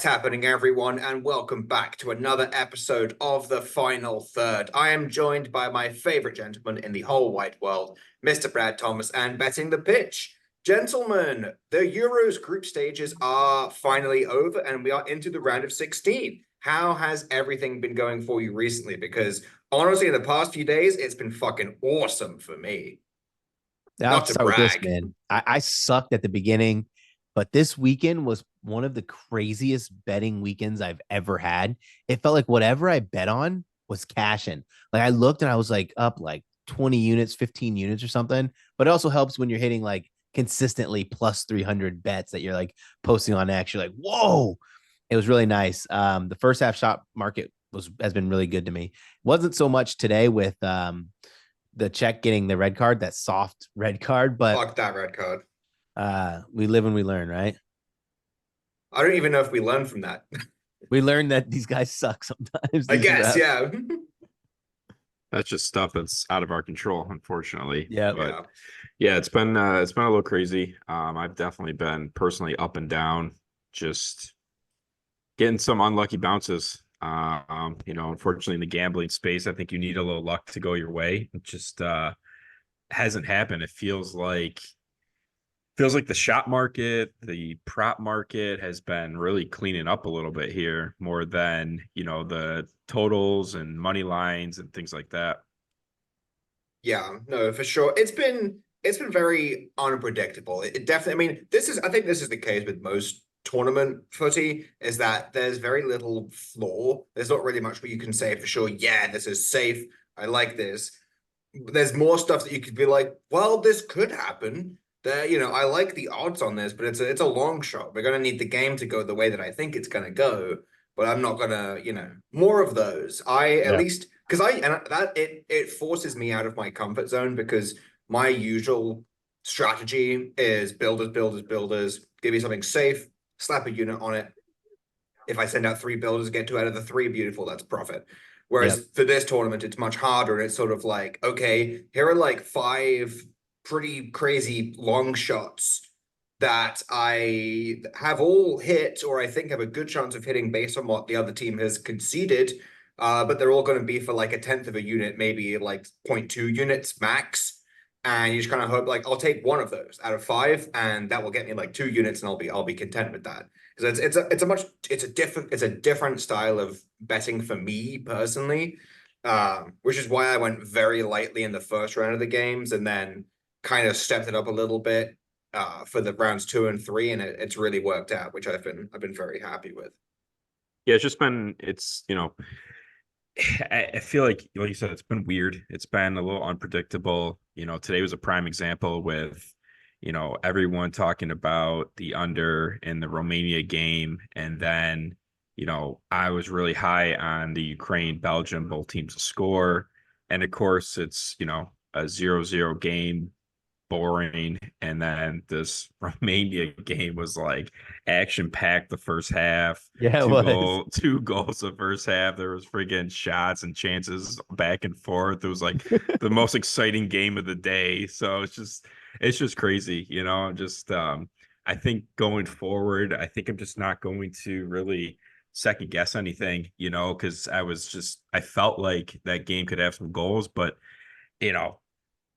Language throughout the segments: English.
What's happening, everyone, and welcome back to another episode of The Final Third. I am joined by my favorite gentleman in the whole wide world, MrBradThomas, and Betting the Pitch. Gentlemen, the Euros group stages are finally over, and we are into the round of 16. How has everything been going for you recently? Because honestly, in the past few days, it's been fucking awesome for me. I'll Not to start with this, brag. man. I sucked at the beginning, but this weekend was one of the craziest betting weekends I've ever had. It felt like whatever I bet on was cashing. Like I looked and I was like up like 20 units, 15 units or something. But it also helps when you're hitting like consistently plus 300 bets that you're like posting on X. You're like, whoa. It was really nice. The first half shot market has been really good to me. Wasn't so much today with the Czech getting the red card, that soft red card, but Fuck that red card. we live and we learn, right? I don't even know if we learned from that. We learned that these guys suck sometimes. I These guess, refs. yeah. That's just stuff that's out of our control, unfortunately. Yeah. But Yeah. yeah, it's been a little crazy. I've definitely been personally up and down, just getting some unlucky bounces. Unfortunately in the gambling space, I think you need a little luck to go your way. It just hasn't happened. It feels like the shop market, the prop market has been really cleaning up a little bit here more than, the totals and money lines and things like that. Yeah, no, for sure. It's been very unpredictable. It definitely, I mean, I think this is the case with most tournament footy, is that there's very little floor. There's not really much where you can say for sure, yeah, this is safe. I like this. There's more stuff that you could be like, well, this could happen. I like the odds on this, but it's a long shot. We're gonna need the game to go the way that I think it's gonna go, but I'm not gonna, more of those. I at Yeah. least because it forces me out of my comfort zone because my usual strategy is builders, builders, builders. Give me something safe, slap a unit on it. If I send out three builders, get two out of the three, beautiful, that's profit. Yep. Whereas for this tournament, it's much harder. And it's sort of like, okay, here are like five pretty crazy long shots that I have all hit, or I think have a good chance of hitting based on what the other team has conceded. But they're all going to be for like a tenth of a unit, maybe like 0.2 units max. And you just kind of hope like I'll take one of those out of five, and that will get me like 2 units, and I'll be content with that. Because it's a different style of betting for me personally, which is why I went very lightly in the first round of the games, and then kind of stepped it up a little bit for the rounds 2 and 3, and it's really worked out, which I've been very happy with. Yeah, I feel like you said, it's been weird. It's been a little unpredictable. Today was a prime example with, everyone talking about the under in the Romania game. And then, I was really high on the Ukraine, Belgium, both teams to score. And of course, it's, a 0-0 game, boring. And then this Romania game was like action packed the first half. Yeah, it was. Two goals the first half. There was friggin' shots and chances back and forth. It was like the most exciting game of the day. So it's just crazy, just I think going forward, I think I'm just not going to really second guess anything, because I felt like that game could have some goals, but you know,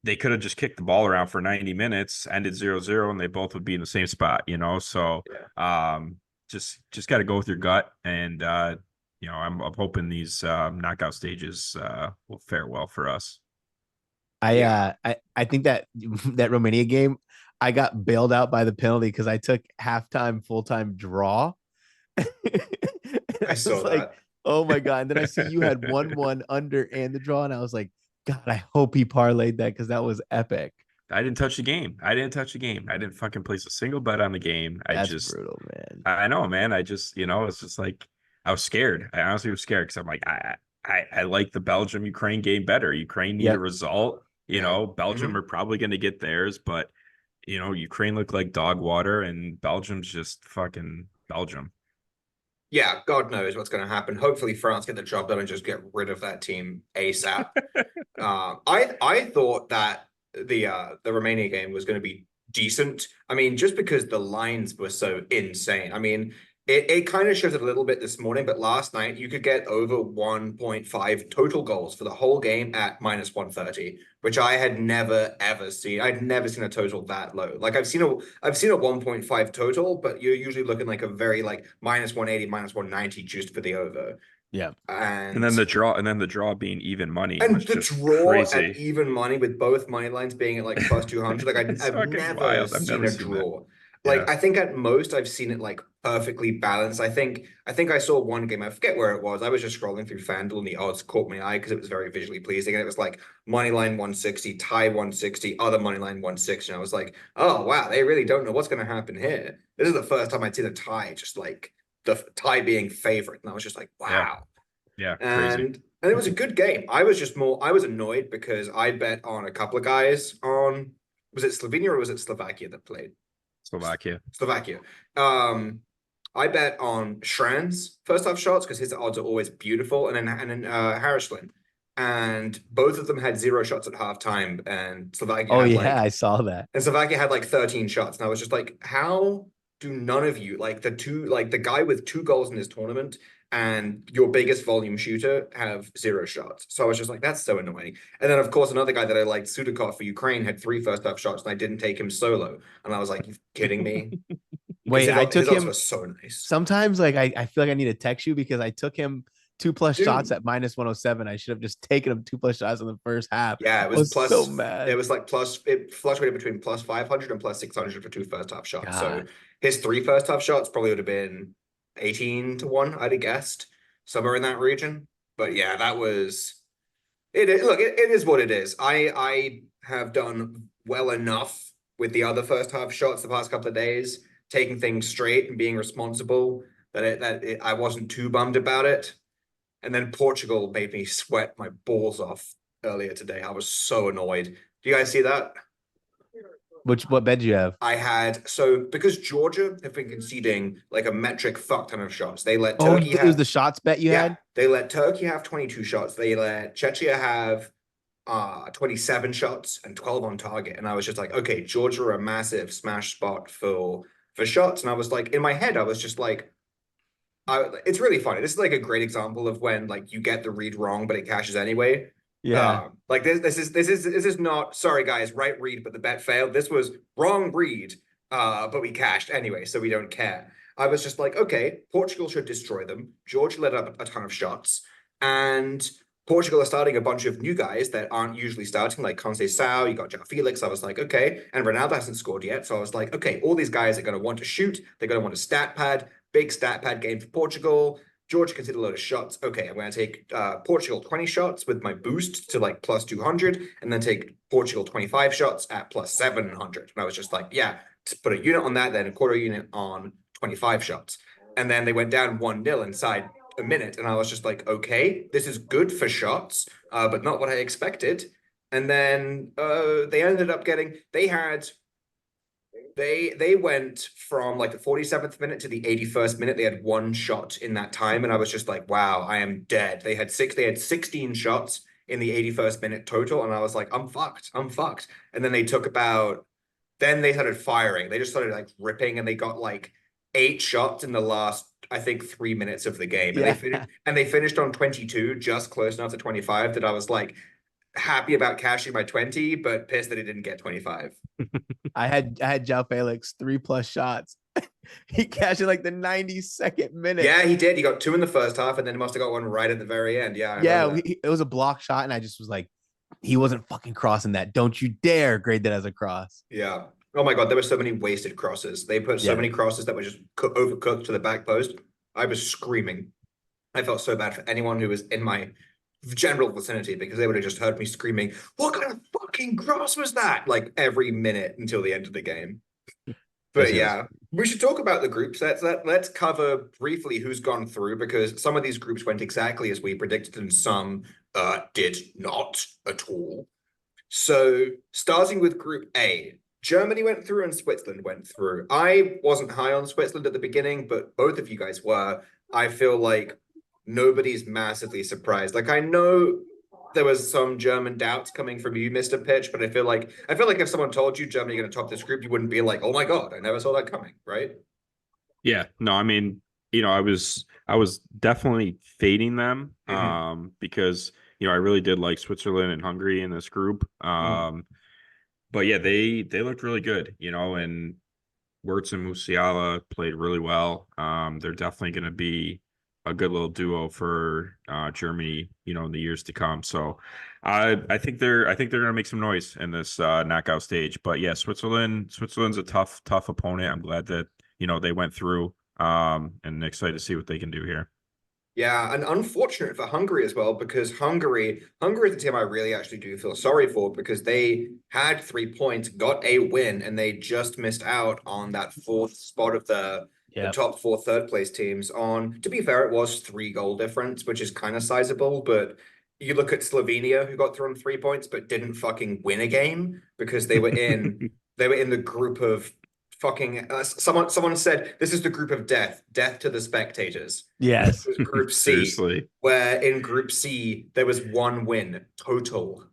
they could have just kicked the ball around for 90 minutes, ended 0-0, and they both would be in the same spot, So Yeah. just got to go with your gut. And, I'm hoping these knockout stages will fare well for us. I think that that Romania game, I got bailed out by the penalty because I took halftime, full time draw. And I I was saw like, that. oh my God. And then I see you had 1-1 under and the draw. And I was like, God, I hope he parlayed that because that was epic. I didn't touch the game. I didn't fucking place a single bet on the game. That's brutal, man. I know, man. It's just like, I was scared. I honestly was scared because I'm like, I like the Belgium Ukraine game better. Ukraine need a Yep. result. Yeah. Belgium are probably going to get theirs, but Ukraine looked like dog water, and Belgium's just fucking Belgium. Yeah, God knows what's going to happen. Hopefully, France get the job done and just get rid of that team ASAP. I thought that the Romania game was going to be decent. I mean, just because the lines were so insane. I mean, It kind of shifted a little bit this morning, but last night you could get over 1.5 total goals for the whole game at minus 130, which I had never ever seen. I'd never seen a total that low. Like I've seen a 1.5 total, but you're usually looking like a very like minus 180, minus 190 just for the over. Yeah. And then the draw being even money and was the just draw crazy. at even money with both money lines being at like plus 200. Like It's I've fucking never wild. I've seen never a seen that. draw. Yeah. Like I think at most I've seen it like perfectly balanced. I think I saw one game. I forget where it was. I was just scrolling through FanDuel and the odds caught my eye because it was very visually pleasing. And it was like money line 160, tie 160, other money line 160. And I was like, oh wow, they really don't know what's going to happen here. This is the first time I'd seen a tie, just like the tie being favorite. And I was just like, Yeah. wow. Yeah. Crazy. And it was a good game. I was annoyed because I bet on a couple of guys on, was it Slovenia or was it Slovakia that played? Slovakia. Slovakia. I bet on Schranz first half shots because his odds are always beautiful, and then Harrislin. And both of them had 0 shots at halftime, and Slovakia Oh had yeah, I saw that. and Slovakia had like 13 shots. And I was just like, how do none of you, like the guy with 2 goals in this tournament and your biggest volume shooter have 0 shots? So I was just like, that's so annoying. And then of course another guy that I liked, Sudakov for Ukraine, had 3 first half shots and I didn't take him solo. And I was like, you kidding me? Wait, I took his odds him. were so nice. Sometimes like I feel like I need to text you because I took him 2+ Dude. shots at minus 107. I should have just taken him 2+ shots in the first half. Yeah, I was so mad. It was like it fluctuated between plus 500 and plus 600 for 2 first half shots. God. So his 3 first half shots probably would have been 18 to 1, I'd have guessed, somewhere in that region. But yeah, that was it. Look, it is what it is. I have done well enough with the other first half shots the past couple of days, taking things straight and being responsible that I wasn't too bummed about it. And then Portugal made me sweat my balls off earlier today. I was so annoyed. Do you guys see that? What bet do you have? I had because Georgia have been conceding like a metric fuck ton of shots. They let Oh, Turkey it was the shots bet you had? They let Turkey have 22 shots. They let Czechia have 27 shots and 12 on target. And I was just like, okay, Georgia are a massive smash spot for shots. And I was like, in my head, I was just like, it's really funny. This is like a great example of when like you get the read wrong, but it cashes anyway. Yeah. Like this is not, sorry guys, right read, but the bet failed. This was wrong read, but we cashed anyway, so we don't care. I was just like, okay, Portugal should destroy them. Georgia let up a ton of shots, and Portugal are starting a bunch of new guys that aren't usually starting, like Conceição, you got João Felix. I was like, okay, and Ronaldo hasn't scored yet, so I was like, okay, all these guys are going to want to shoot. They're going to want a stat pad. Big stat pad game for Portugal. Georgia can hit a load of shots. Okay, I'm going to take Portugal 20 shots with my boost to like plus 200, and then take Portugal 25 shots at plus 700. And I was just like, yeah, put a unit on that, then a quarter unit on 25 shots. And then they went down 1-0 inside a minute. And I was just like, okay, this is good for shots, but not what I expected. And then they ended up getting, they went from like the 47th minute to the 81st minute. They had 1 shot in that time. And I was just like, wow, I am dead. They had 16 shots in the 81st minute total. And I was like, I'm fucked. And then then they started firing. They just started like ripping, and they got like 8 shots in the last, I think, 3 minutes of the game. And they finished on 22, just close enough to 25 that I was like happy about cashing my 20, but pissed that it didn't get 25. I had João Felix 3+ shots. He cashed in like the 92nd minute. Yeah, he did. He got 2 in the first half, and then he must have got one right at the very end. Yeah. It was a block shot, and I just was like, he wasn't fucking crossing that. Don't you dare grade that as a cross. Yeah. Oh my God, there were so many wasted crosses. They put so many crosses that were just overcooked to the back post. I was screaming. I felt so bad for anyone who was in my general vicinity, because they would have just heard me screaming, what kind of fucking cross was that? Like every minute until the end of the game. But yeah, we should talk about the groups. Let's cover briefly who's gone through, because some of these groups went exactly as we predicted and some did not at all. So starting with Group A, Germany went through and Switzerland went through. I wasn't high on Switzerland at the beginning, but both of you guys were. I feel like nobody's massively surprised. Like, I know there was some German doubts coming from you, Mr. Pitch, but I feel like if someone told you Germany going to top this group, you wouldn't be like, oh my God, I never saw that coming, right? Yeah, no, I mean, I was definitely fading them Mhm. because I really did like Switzerland and Hungary in this group. But yeah, they looked really good, and Wirtz and Musiala played really well. They're definitely going to be a good little duo for Germany, in the years to come. So I think they're going to make some noise in this knockout stage. But yeah, Switzerland's a tough opponent. I'm glad that they went through. And excited to see what they can do here. Yeah, and unfortunate for Hungary as well, because Hungary is the team I really actually do feel sorry for because they had 3 points, got a win, and they just missed out on that fourth spot of the Yep. top four third place teams. To be fair, it was 3 goal difference, which is kind of sizable, but you look at Slovenia, who got through on 3 points, but didn't fucking win a game because they were in the group of fucking someone said this is the group of death to the spectators. Yes. Was Group C, Seriously, where in Group C there was 1 win total.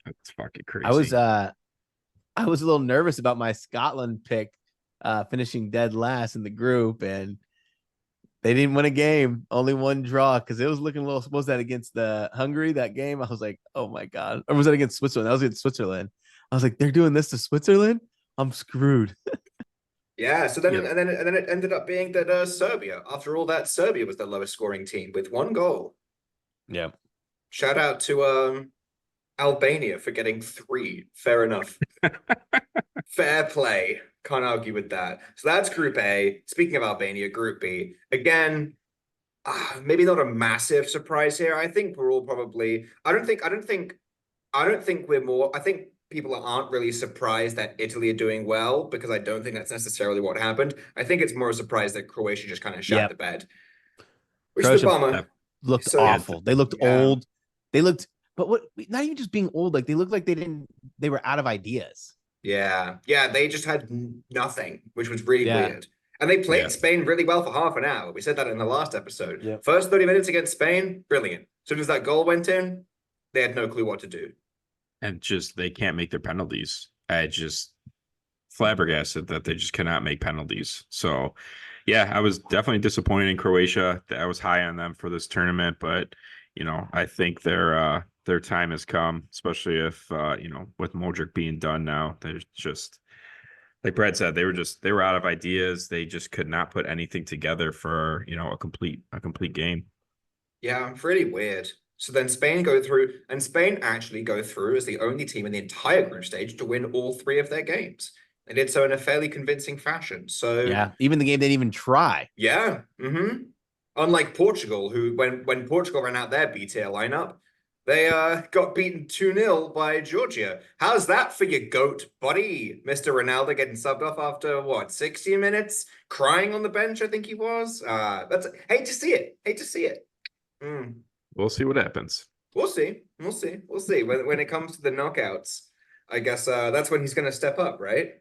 that's fucking I was crazy. uh I was a little nervous about my Scotland pick finishing dead last in the group, and they didn't win a game, only one draw, because it was looking a little. Was that against the Hungary that game? I was like, oh my god, or was that against Switzerland? That was against Switzerland. I was like, they're doing this to Switzerland. I'm screwed. Yeah, so then Yep. and then it ended up being that Serbia, after all that, Serbia was the lowest scoring team with 1 goal. Yeah, Shout out to Albania for getting 3. Fair enough. Fair play. Can't argue with that. So that's Group A. Speaking of Albania, Group B. Again, maybe not a massive surprise here. I think we're all probably. I don't think we're more. I think people aren't really surprised that Italy are doing well because I don't think that's necessarily what happened. I think it's more a surprise that Croatia just kind of shat yep. the bed, which is a Croatia bummer. Def- looked So yeah, awful. They looked yeah, old. They looked, but what? Not even just being old. Like they looked like they didn't. They were out of ideas. yeah. They just had nothing, which was really Yeah. weird. And they yeah, played Spain really well for half an hour. We said that in the last episode. Yep. First 30 minutes against Spain, brilliant. As soon as that goal went in, they had no clue what to do. and just they can't make their penalties. I just flabbergasted that they just cannot make penalties. So, yeah, I was definitely disappointed in Croatia. I was high on them for this tournament, but I think their time has come, especially if with Modric being done now. There's just like Brad said, they were out of ideas. They just could not put anything together for a complete game. Yeah, really weird. So then Spain go through, and Spain actually go through as the only team in the entire group stage to win all 3 of their games. They did so in a fairly convincing fashion. So Yeah. Even the game they didn't even try. yeah, unlike Portugal, who when Portugal ran out their B tier lineup, they got beaten 2-0 by Georgia. How's that for your goat, buddy? Mr. Ronaldo getting subbed off after what, 60 minutes? Crying on the bench, I think he was. That's hate to see it. Hate to see it. Mm. We'll see what happens. We'll see. We'll see. We'll see. When it comes to the knockouts, I guess that's when he's gonna step up, right?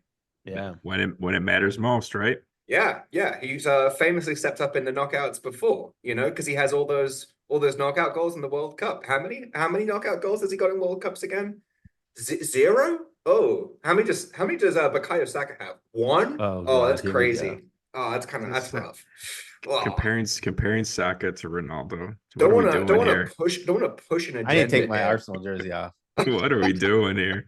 Yeah. When it matters most, right? Yeah. He's famously stepped up in the knockouts before, because he has all those knockout goals in the World Cup. How many knockout goals has he got in World Cups again? Zero? Oh, how many does Bukayo Saka have? One? Oh Oh, God, that's here we go. crazy. Oh, that's rough. Oh, Comparing Saka to Ronaldo. What don't are we wanna don't doing wanna here? push don't wanna push an I need to take agenda my here. Arsenal jersey off. What are we doing here?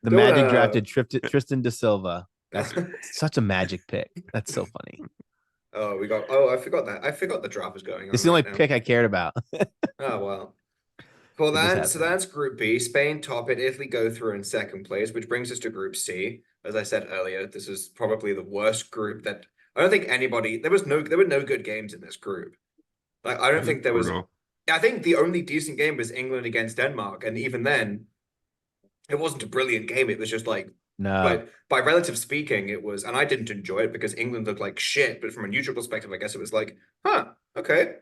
The Don't Magic wanna drafted Tristan da Silva. That's such a Magic pick. That's so funny. Oh, I forgot that. I forgot the draft was going It's on the only right now. pick I cared about. Oh well. Well, It just so happened. that's Group B. Spain top it. Italy go through in second place, which brings us to Group C. As I said earlier, this is probably the worst group that I don't think anybody. There were no good games in this group. Like I don't It was think there was. brutal. I think the only decent game was England against Denmark, and even then, it wasn't a brilliant game. It was just like, No. but by relative speaking, it was. And I didn't enjoy it because England looked like shit. But from a neutral perspective, I guess it was like, huh, okay,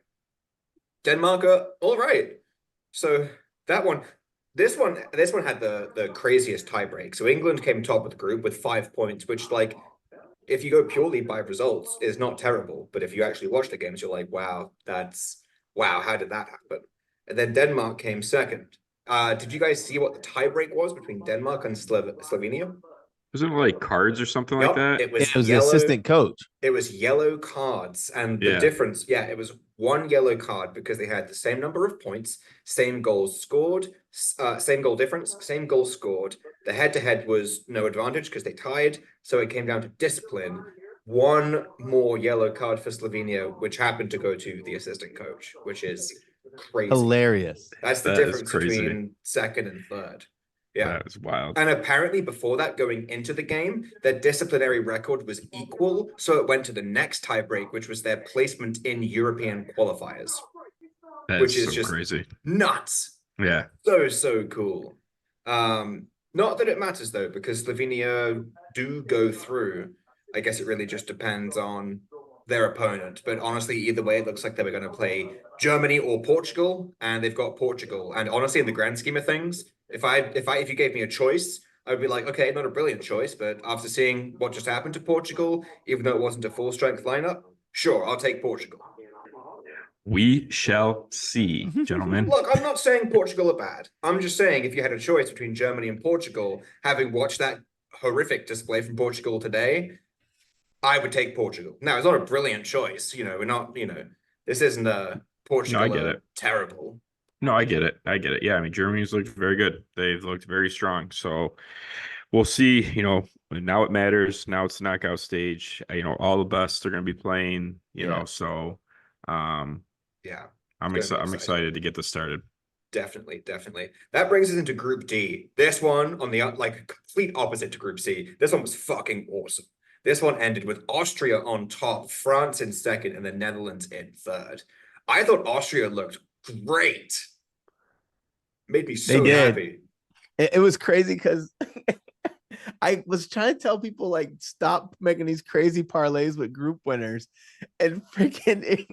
Denmark, all right. So that one, this one had the craziest tiebreak. So England came top of the group with 5 points, which like if you go purely by results is not terrible. But if you actually watch the games, you're like, wow, how did that happen? And then Denmark came second. Did you guys see what the tiebreak was between Denmark and Slovenia? Wasn't it like cards or something like Yup, that? it was It was the yellow. assistant coach. It was yellow cards, and the Yeah. difference, yeah, it was one yellow card because they had the same number of points, same goals scored, same goal difference, same goal scored. The head-to-head was no advantage because they tied, so it came down to discipline. One more yellow card for Slovenia, which happened to go to the assistant coach, which is crazy. Hilarious. That's the That is difference crazy. between second and third. Yeah. That is wild. And apparently, before that, going into the game, their disciplinary record was equal. So it went to the next tiebreak, which was their placement in European qualifiers, That which is is so just crazy. nuts. Yeah. So cool. Not that it matters though, because Slovenia do go through. I guess it really just depends on their opponent. But honestly, either way, it looks like they were going to play Germany or Portugal, and they've got Portugal. And honestly, in the grand scheme of things, if you gave me a choice, I would be like, okay, not a brilliant choice, but after seeing what just happened to Portugal, even though it wasn't a full strength lineup, sure, I'll take Portugal. We shall see, gentlemen. Look, I'm not saying Portugal are bad. I'm just saying if you had a choice between Germany and Portugal, having watched that horrific display from Portugal today, I would take Portugal. Now, it's not a brilliant choice. We're not, this isn't a Portugal I get it. terrible. No, I get it. I get it. Yeah, I mean, Germany's looked very good. They've looked very strong. So we'll see. Now it matters. Now it's the knockout stage. All the best are going to be playing. So Yeah, I'm excited to get this started. Definitely. That brings us into Group D. This one on the complete opposite to Group C. This one was fucking awesome. This one ended with Austria on top, France in second, and the Netherlands in third. I thought Austria looked great. Made me so happy. It was crazy because I was trying to tell people like stop making these crazy parlays with group winners, and freaking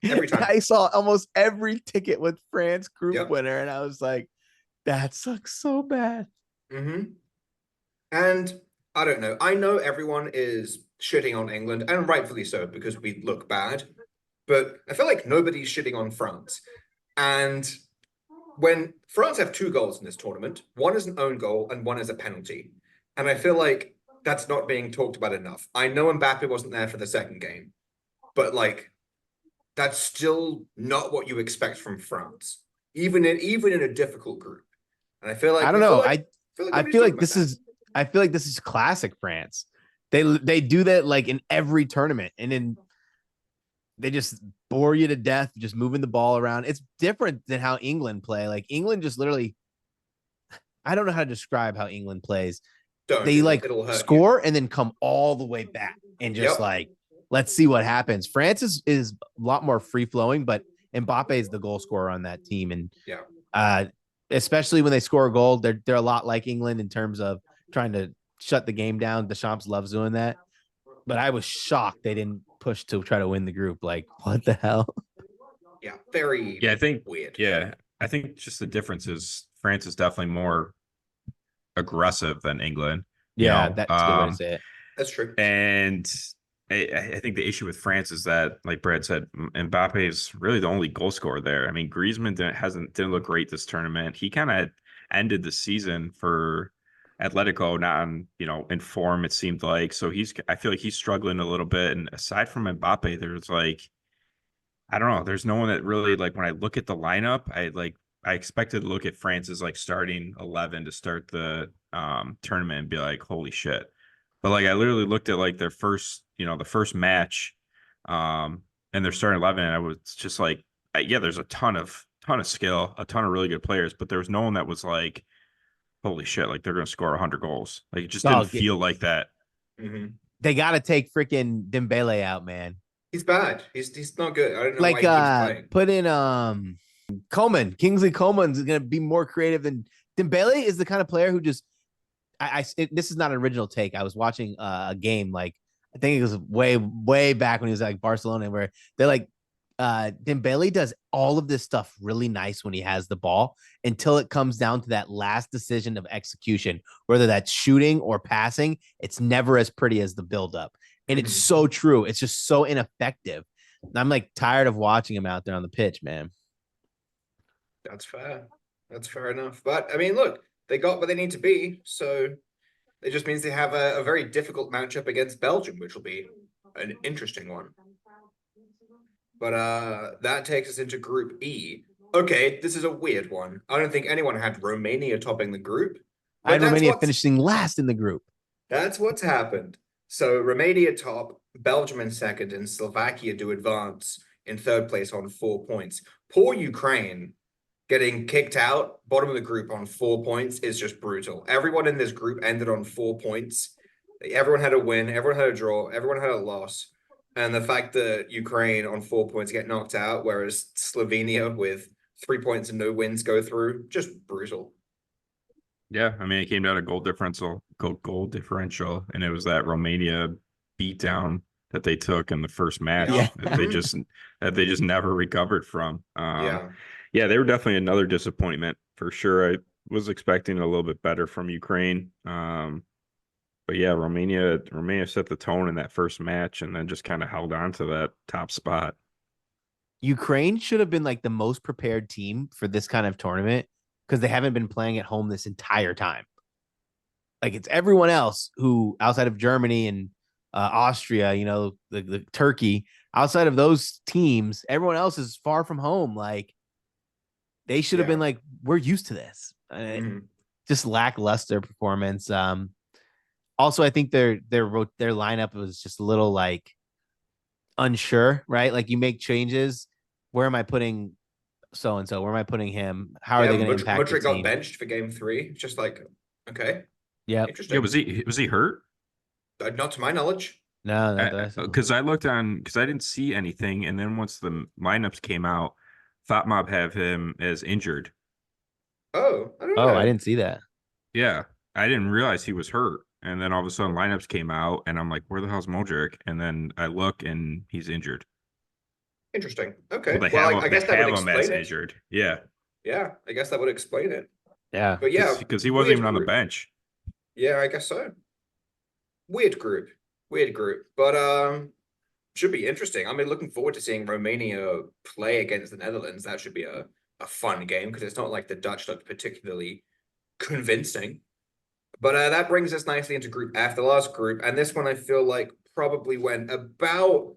Every time I saw almost every ticket with France group winner, and I was like, that sucks so bad. And I don't know. I know everyone is shitting on England, and rightfully so, because we look bad. But I feel like nobody's shitting on France. And when France have 2 goals in this tournament, one is an own goal and one is a penalty. And I feel like that's not being talked about enough. I know Mbappe wasn't there for the second game, but that's still not what you expect from France, even in a difficult group. And I feel like I don't know. I feel like this is classic France. They do that like in every tournament, and then they just bore you to death, just moving the ball around. It's different than how England play. Like England just literally, I don't know how to describe how England plays. They score and then come all the way back and just let's see what happens. France is a lot more free flowing, but Mbappe is the goal scorer on that team, and especially when they score a goal, they're a lot like England in terms of trying to shut the game down. Deschamps loves doing that, but I was shocked they didn't push to try to win the group. Like, what the hell? Yeah, very. Yeah, I think weird. Yeah, I think just the difference is France is definitely more aggressive than England. Yeah, that's a good way to say it. That's true. And I think the issue with France is that, like Brad said, Mbappe is really the only goal scorer there. I mean, Griezmann didn't look great this tournament. He kind of ended the season for Atletico not in form, it seemed like. So I feel like he's struggling a little bit. And aside from Mbappe, there's I don't know. There's no one that really, like, when I look at the lineup, I expected to look at France's starting 11 to start the tournament and be like, holy shit. But I literally looked at their first, the first match, and their starting 11, and I was just like, yeah, there's a ton of skill, a ton of really good players, but there was no one that was like, holy shit, they're going to score 100 goals. It just didn't feel like that. They got to take freaking Dembele out, man. He's bad. He's not good. I don't know why he keeps playing. Put in Coleman. Kingsley Coleman's going to be more creative than Dembele. Is the kind of player who just this is not an original take. I was watching a game I think it was way back when he was Barcelona, where they're Dembele does all of this stuff really nice when he has the ball until it comes down to that last decision of execution, whether that's shooting or passing. It's never as pretty as the buildup. And it's so true. It's just so ineffective. I'm tired of watching him out there on the pitch, man. That's fair. That's fair enough. But I mean, look, they got where they need to be. So It just means they have a very difficult matchup against Belgium, which will be an interesting one. But that takes us into Group E. Okay, this is a weird one. I don't think anyone had Romania topping the group. I But had Romania finishing last in the group. That's what's happened. So Romania top, Belgium in second, and Slovakia do advance in third place on 4 points. Poor Ukraine getting kicked out, bottom of the group on 4 points is just brutal. Everyone in this group ended on 4 points. Everyone had a win, everyone had a draw, everyone had a loss. And the fact that Ukraine on 4 points get knocked out, whereas Slovenia with 3 points and no wins go through, just brutal. Yeah, I mean, it came down to goal differential, and it was that Romania beatdown that they took in the first match that they just never recovered from. Yeah, they were definitely another disappointment for sure. I was expecting a little bit better from Ukraine. But yeah, Romania set the tone in that first match and then just kind of held on to that top spot. Ukraine should have been like the most prepared team for this kind of tournament because they haven't been playing at home this entire time. Like it's everyone else who outside of Germany and Austria, the Turkey, outside of those teams, everyone else is far from home. Like they should have been like, we're used to this. Just lackluster performance. Also, I think their lineup was just a little like unsure, right? Like you make changes. Where am I putting so and so? Where am I putting him? How are they going to impact the team? Got benched for game 3. Just like, okay, yeah, interesting. Yeah, was he hurt? Not to my knowledge. No, because I looked on because I didn't see anything, and then once the lineups came out, Fatmob have him as injured. Oh, I don't know. I didn't see that. Yeah, I didn't realize he was hurt. And then all of a sudden lineups came out and I'm like, where the hell's Modric? And then I look and he's injured. Interesting. Okay. Well, I guess that would explain it. Injured. Yeah. Yeah, I guess that would explain it. Yeah. But yeah. Because he wasn't even on the bench. Yeah, I guess so. Weird group. But should be interesting. I mean, looking forward to seeing Romania play against the Netherlands. That should be a fun game because it's not like the Dutch looked particularly convincing. But that brings us nicely into Group F, the last group. And this one I feel like probably went about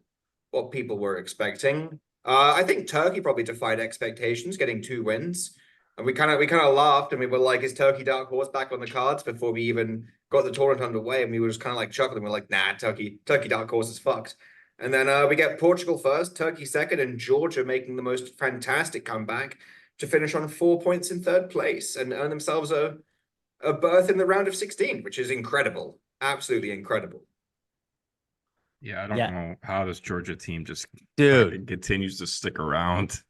what people were expecting. I think Turkey probably defied expectations, getting 2 wins. And we kind of laughed and we were like, is Turkey dark horse back on the cards before we even got the tournament underway? And we were just kind of like chuckling. We're like, nah, Turkey dark horse is fucked. And then we get Portugal first, Turkey second, and Georgia making the most fantastic comeback to finish on 4 points in third place and earn themselves a berth in the round of 16, which is incredible. Absolutely incredible. Yeah, I don't know how this Georgia team just continues to stick around.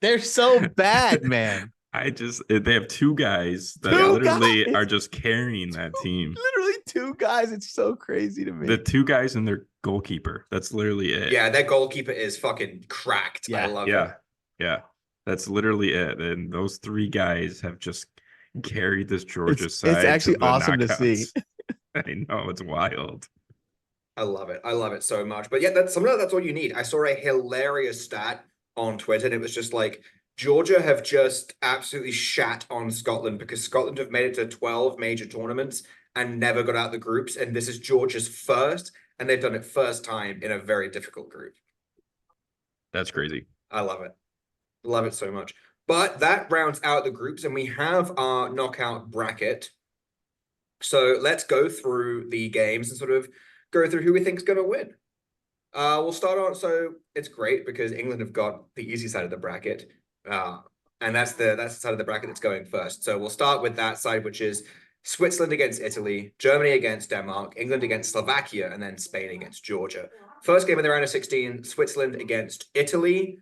They're so bad, man. They have 2 guys that literally are just carrying that team. Literally 2 guys. It's so crazy to me. The 2 guys and their goalkeeper. That's literally it. Yeah, their goalkeeper is fucking cracked. Yeah. I love it. Yeah. That's literally it. And those 3 guys have just carried this Georgia side. It's actually awesome to see. I know, it's wild. I love it so much. But yeah, that's all you need. I saw a hilarious stat on Twitter, and it was just like Georgia have just absolutely shat on Scotland because Scotland have made it to 12 major tournaments and never got out the groups. And this is Georgia's first, and they've done it first time in a very difficult group. That's crazy. I love it. Love it so much. But that rounds out the groups, and we have our knockout bracket. So let's go through the games and sort of go through who we think is going to win. We'll start on. So it's great because England have got the easy side of the bracket, and that's the side of the bracket that's going first. So we'll start with that side, which is Switzerland against Italy, Germany against Denmark, England against Slovakia, and then Spain against Georgia. First game in the round of 16, Switzerland against Italy.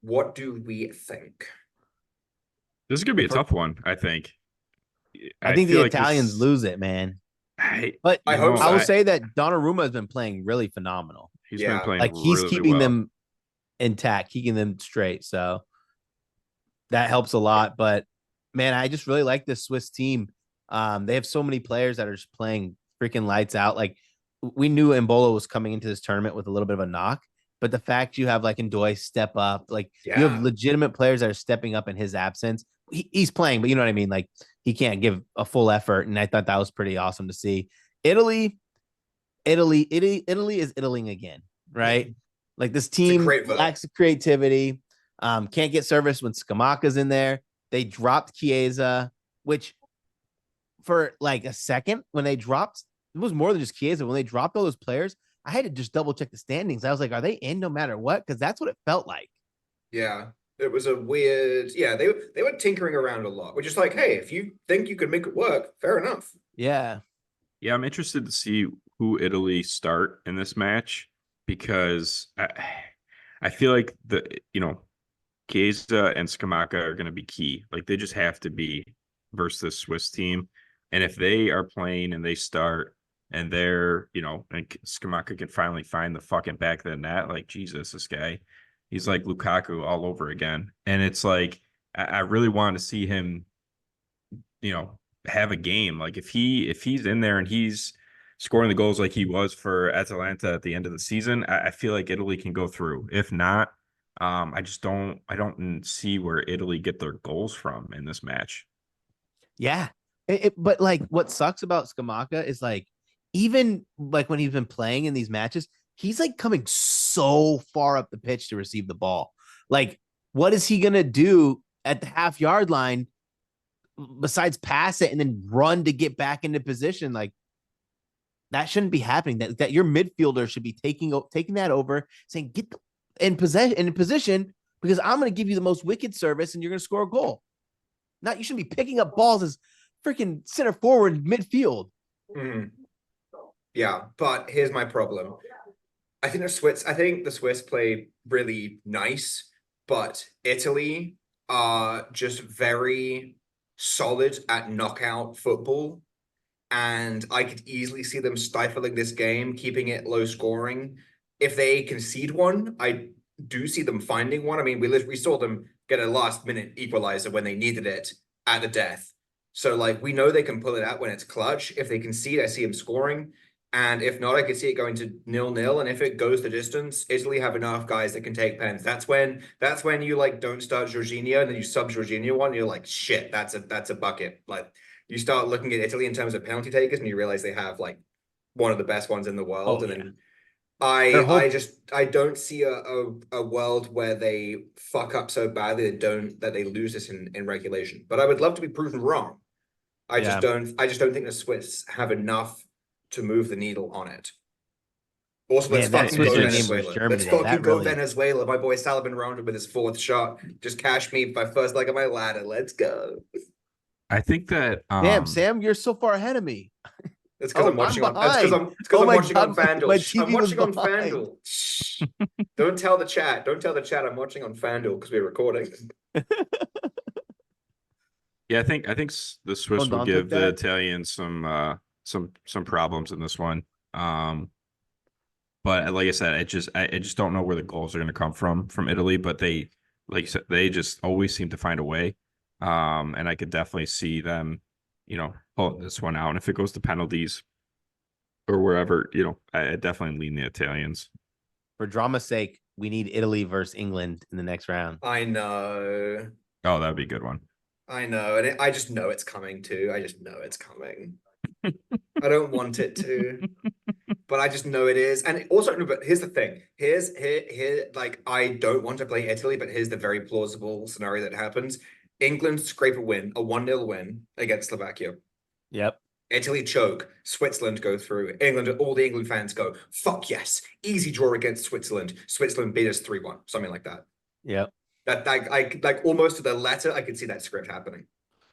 What do we think? This is going to be a tough one, I think. I think the Italians lose it, man. But I will say that Donnarumma has been playing really phenomenal. He's been playing like he's really keeping well. them intact, keeping them straight. So that helps a lot. But man, I just really like this Swiss team. They have so many players that are just playing freaking lights out. Like we knew Embolo was coming into this tournament with a little bit of a knock, but the fact you have like Ndoye step up, like you have legitimate players that are stepping up in his absence. he's playing, but you know what I mean? Like he can't give a full effort. And I thought that was pretty awesome to see. Italy is Italying again, right? Like this team lacks creativity. Can't get service when Skamaka's in there. They dropped Chiesa, which for like a second when they dropped, it was more than just Chiesa. When they dropped all those players, I had to just double check the standings. I was like, are they in no matter what? Because that's what it felt like. Yeah. It was a weird, they were tinkering around a lot. We're just like, hey, if you think you can make it work, fair enough. Yeah. Yeah, I'm interested to see who Italy start in this match because I feel like Chiesa and Scamacca are going to be key. Like they just have to be versus this Swiss team. And if they are playing and they start and they're, and Scamacca can finally find the fucking back of the net, like Jesus, this guy, he's like Lukaku all over again. And it's like, I really want to see him, have a game. Like if he's in there and he's scoring the goals like he was for Atalanta at the end of the season, I feel like Italy can go through. If not, I don't see where Italy get their goals from in this match. Yeah. But like what sucks about Scamacca is like, even like when he's been playing in these matches, he's like coming so far up the pitch to receive the ball. Like, what is he going to do at the half-yard line besides pass it and then run to get back into position? Like, that shouldn't be happening. That your midfielder should be taking that over, saying, get in position, because I'm going to give you the most wicked service and you're going to score a goal. Not you shouldn't be picking up balls as freaking center forward midfield. Mm. Yeah, but here's my problem. I think the Swiss play really nice, but Italy are just very solid at knockout football. And I could easily see them stifling this game, keeping it low scoring. If they concede one, I do see them finding one. I mean, we saw them get a last minute equalizer when they needed it at the death. So like we know they can pull it out when it's clutch. If they concede, I see them scoring. And if not, I could see it going to 0-0. And if it goes the distance, Italy have enough guys that can take pens. That's when you like don't start Jorginho and then you sub Jorginho one. You're like, shit, that's a bucket. Like you start looking at Italy in terms of penalty takers, and you realize they have like one of the best ones in the world. Then I don't see a world where they fuck up so badly that they lose this in regulation. But I would love to be proven wrong. I just don't think the Swiss have enough to move the needle on it. Also, let's fucking go Venezuela. Let's fucking go Venezuela. My boy Salvin Ronda with his fourth shot just cashed me my first leg of my ladder. Let's go. I think that damn, Sam, you're so far ahead of me. It's because I'm watching on. It's because I'm watching on FanDuel. I'm watching on FanDuel. Don't tell the chat. Don't tell the chat. I'm watching on FanDuel because we're recording. Yeah, I think the Swiss will give the Italians some problems in this one. But like I said, I just don't know where the goals are going to come from Italy. But they, like you said, they just always seem to find a way. And I could definitely see them, pulling this one out. And if it goes to penalties or wherever, I definitely lean the Italians. For drama's sake, we need Italy versus England in the next round. I know. Oh, that'd be a good one. I know. And I just know it's coming too. I just know it's coming. I don't want it to, but I just know it is. And also, no, but here's the thing. Here, like, I don't want to play Italy, but here's the very plausible scenario that happens. England scrape a win, a 1-0 win against Slovakia. Yep. Italy choke, Switzerland go through. England, all the England fans go, fuck yes, easy draw against Switzerland. Switzerland beat us 3-1, something like that. Yep. That I like almost to the letter, I could see that script happening.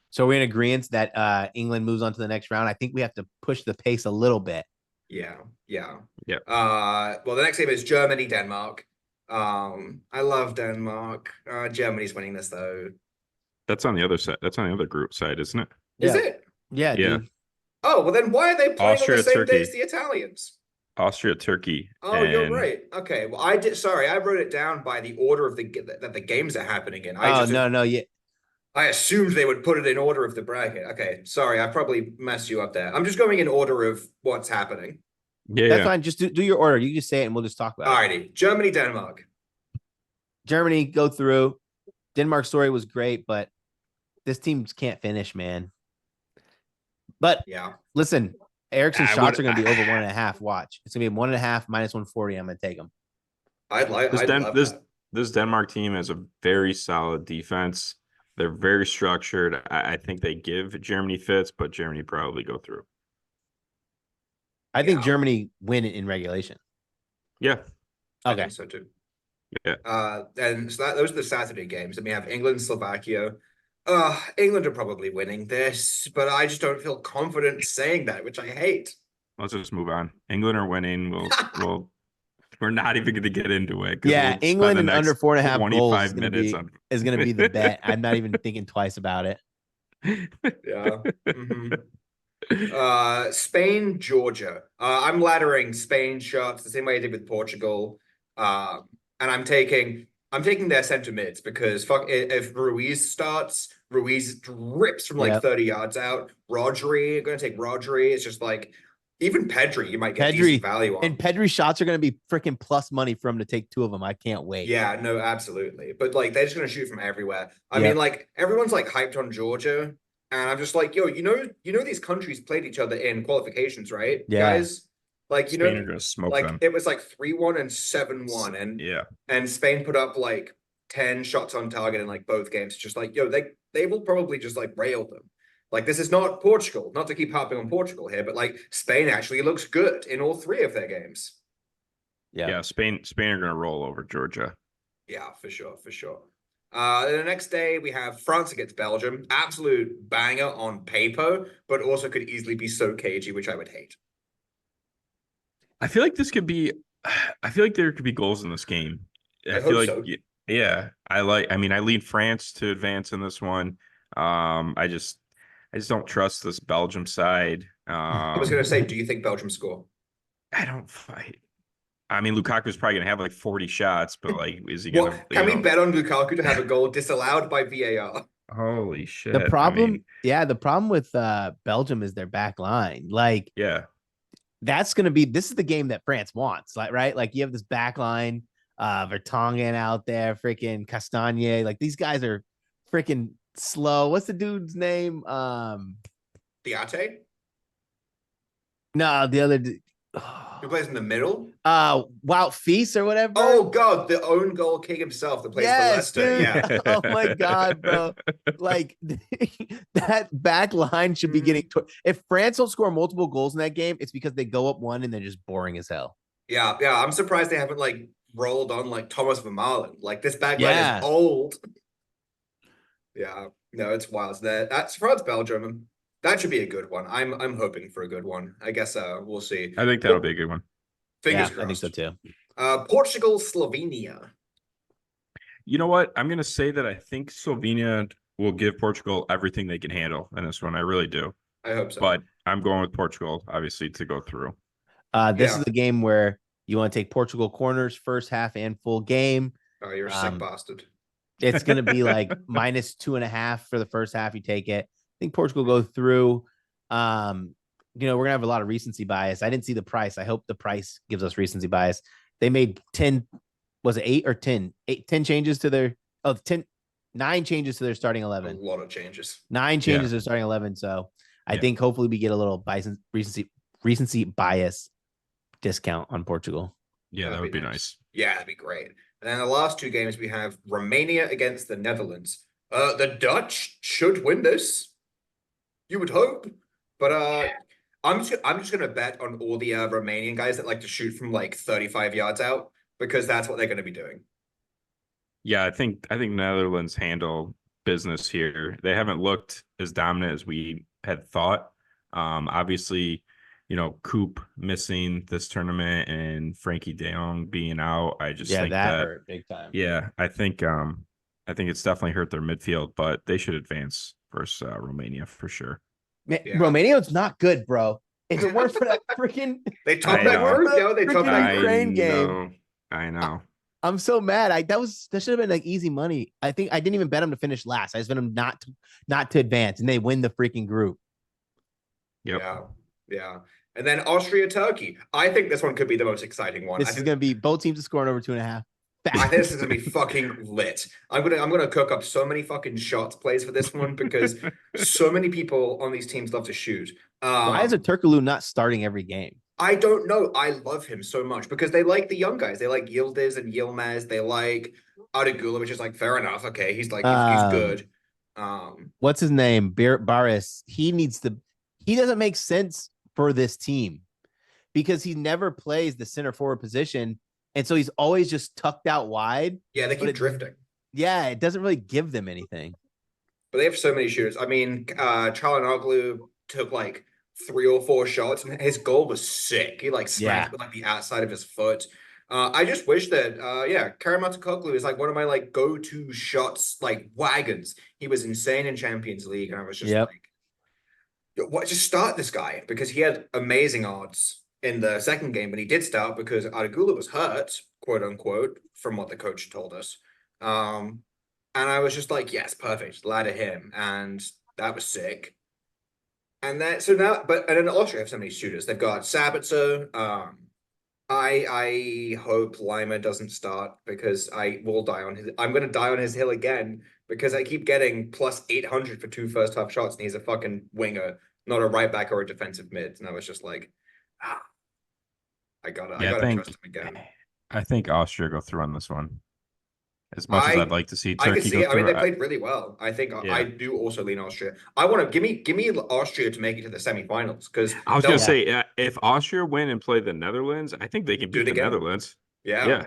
So we're in agreement that England moves on to the next round. I think we have to push the pace a little bit. Yeah. Well, the next game is Germany, Denmark. I love Denmark. Germany's winning this though. That's on the other side. That's on the other group side, isn't it? Is it? Yeah. Dude. Oh, well then why are they playing Austria, on the same Turkey. day as the Italians? Austria, Turkey. Oh, you're right. Okay. Well, I wrote it down by the order of that the games are happening in. No. Yeah. I assumed they would put it in order of the bracket. Okay. Sorry, I probably messed you up there. I'm just going in order of what's happening. Yeah. That's fine. Just do your order. You just say it and we'll just talk about it. Alrighty. Germany, Denmark. Germany go through. Denmark's story was great, but this team can't finish, man. But Yeah. listen, Ericsson's I shots would- are going to be over 1.5. Watch. It's going to be 1.5 minus 140. I'm going to take them. I'd love that. This Denmark team has a very solid defense. They're very structured. I think they give Germany fits, but Germany probably go through. I think Yeah. Germany win it in regulation. Yeah. I Okay. think so too. Yeah. And so those are the Saturday games. Then we have England, Slovakia. England are probably winning this, but I just don't feel confident saying that, which I hate. Let's just move on. England are winning. We're not even going to get into it. Yeah, we'll England and under 4.5 goals 25 minutes on is going to be the bet. I'm not even thinking twice about it. Yeah. Spain, Georgia. I'm laddering Spain shots the same way I did with Portugal. And I'm taking their center mids because if Ruiz starts, Ruiz rips from like 30 yards out. Rodri, gonna take Rodri. It's just like even Pedri, you might get decent value on. And Pedri's shots are going to be freaking plus money for him to take 2 of them. I can't wait. Yeah, no, absolutely. But like they're just gonna shoot from everywhere. I mean, like everyone's like hyped on Georgia. And I'm just like, yo, you know, these countries played each other in qualifications, right? Yeah. Guys, like, you Spain know, are gonna smoke like them. it was like 3-1 and 7-1. And Spain put up like 10 shots on target in like both games. It's just like, yo, they will probably just like rail them. Like, this is not Portugal, not to keep harping on Portugal here, but like Spain actually looks good in all 3 of their games. Yeah. Spain are gonna roll over Georgia. Yeah, for sure. The next day we have France against Belgium. Absolute banger on paper, but also could easily be so cagey, which I would hate. I feel like there could be goals in this game. I feel like, so. Yeah. I lean France to advance in this one. I just don't trust this Belgium side. I was gonna say, do you think Belgium score? I don't fight. I mean, Lukaku's probably gonna have like 40 shots, but like, is he gonna? Can we bet on Lukaku to have a goal disallowed by VAR? Holy shit! The problem with Belgium is their back line. Like, that's gonna be. This is the game that France wants. Like, right? Like, you have this back line, Vertonghen out there, freaking Castagne. Like, these guys are freaking slow. What's the dude's name? Diate? No, the other. Who plays in the middle? Wout Feast or whatever. Oh god, the own goal king himself that plays for Leicester. Dude. Yeah. Oh my god, bro. Like that back line should be getting if France don't score multiple goals in that game, it's because they go up 1 and they're just boring as hell. Yeah. I'm surprised they haven't like rolled on like Thomas Vermaelen. Like this back line is old. Yeah. No, it's wild. That's France, Belgium. That should be a good one. I'm hoping for a good one. I guess we'll see. I think that'll be a good one. Fingers crossed. I think so too. Portugal, Slovenia. You know what? I'm gonna say that I think Slovenia will give Portugal everything they can handle in this one. I really do. I hope so. But I'm going with Portugal, obviously, to go through. This is the game where you want to take Portugal corners first half and full game. Oh, you're a sick bastard. It's gonna be like minus 2.5 for the first half. You take it. I think Portugal go through. We're gonna have a lot of recency bias. I didn't see the price. I hope the price gives us recency bias. They made 10, was it 8 or 10? 10 changes to their 9 changes to their starting 11. A lot of changes. 9 changes to starting 11. So I think hopefully we get a little recency bias discount on Portugal. Yeah, that would be nice. Yeah, that'd be great. And then the last 2 games we have Romania against the Netherlands. The Dutch should win this. You would hope, but I'm just gonna bet on all the Romanian guys that like to shoot from like 35 yards out because that's what they're gonna be doing. Yeah, I think Netherlands handle business here. They haven't looked as dominant as we had thought. Obviously, Coop missing this tournament and Frankie De Jong being out. I just think that hurt big time. Yeah, I think it's definitely hurt their midfield, but they should advance versus Romania for sure. Man, Romania's not good, bro. If it weren't for that freaking they took that word, they took that Ukraine game. I know. I'm so mad. That should have been like easy money. I think I didn't even bet them to finish last. I just bet them not to advance, and they win the freaking group. Yep. Yeah. And then Austria, Turkey. I think this one could be the most exciting one. This is going to be both teams are scoring over 2.5. I think this is gonna be fucking lit. I'm gonna cook up so many fucking shots plays for this one because so many people on these teams love to shoot. Why is a Turkaloo not starting every game? I don't know. I love him so much because they like the young guys. They like Yildiz and Yilmaz. They like Adegula, which is like fair enough. Okay, he's good. What's his name? Baris. He doesn't make sense for this team because he never plays the center forward position. And so he's always just tucked out wide. Yeah, they keep drifting. Yeah, it doesn't really give them anything. But they have so many shooters. I mean, Çalhanoğlu took like 3 or 4 shots, and his goal was sick. He like smacked it with like the outside of his foot. I just wish that Karamantakoglu is like one of my like go-to shots, like wagons. He was insane in Champions League, and I was just like, what? Just start this guy because he had amazing odds in the second game, but he did start because Adegula was hurt, quote unquote, from what the coach told us. And I was just like, yes, perfect, ladder him, and that was sick. And then so now, and then Austria have so many shooters. They've got Sabitzer. I hope Lima doesn't start because I'm gonna die on his hill again because I keep getting plus 800 for 2 first half shots, and he's a fucking winger, not a right back or a defensive mid. And I was just like, I gotta trust him again. I think Austria go through on this one. As much as I'd like to see Turkey I can see go it. I mean, through, they played really well. I think I do also lean Austria. I want to give me Austria to make it to the semifinals because I was gonna say if Austria win and play the Netherlands, I think they can beat the Netherlands. Yeah,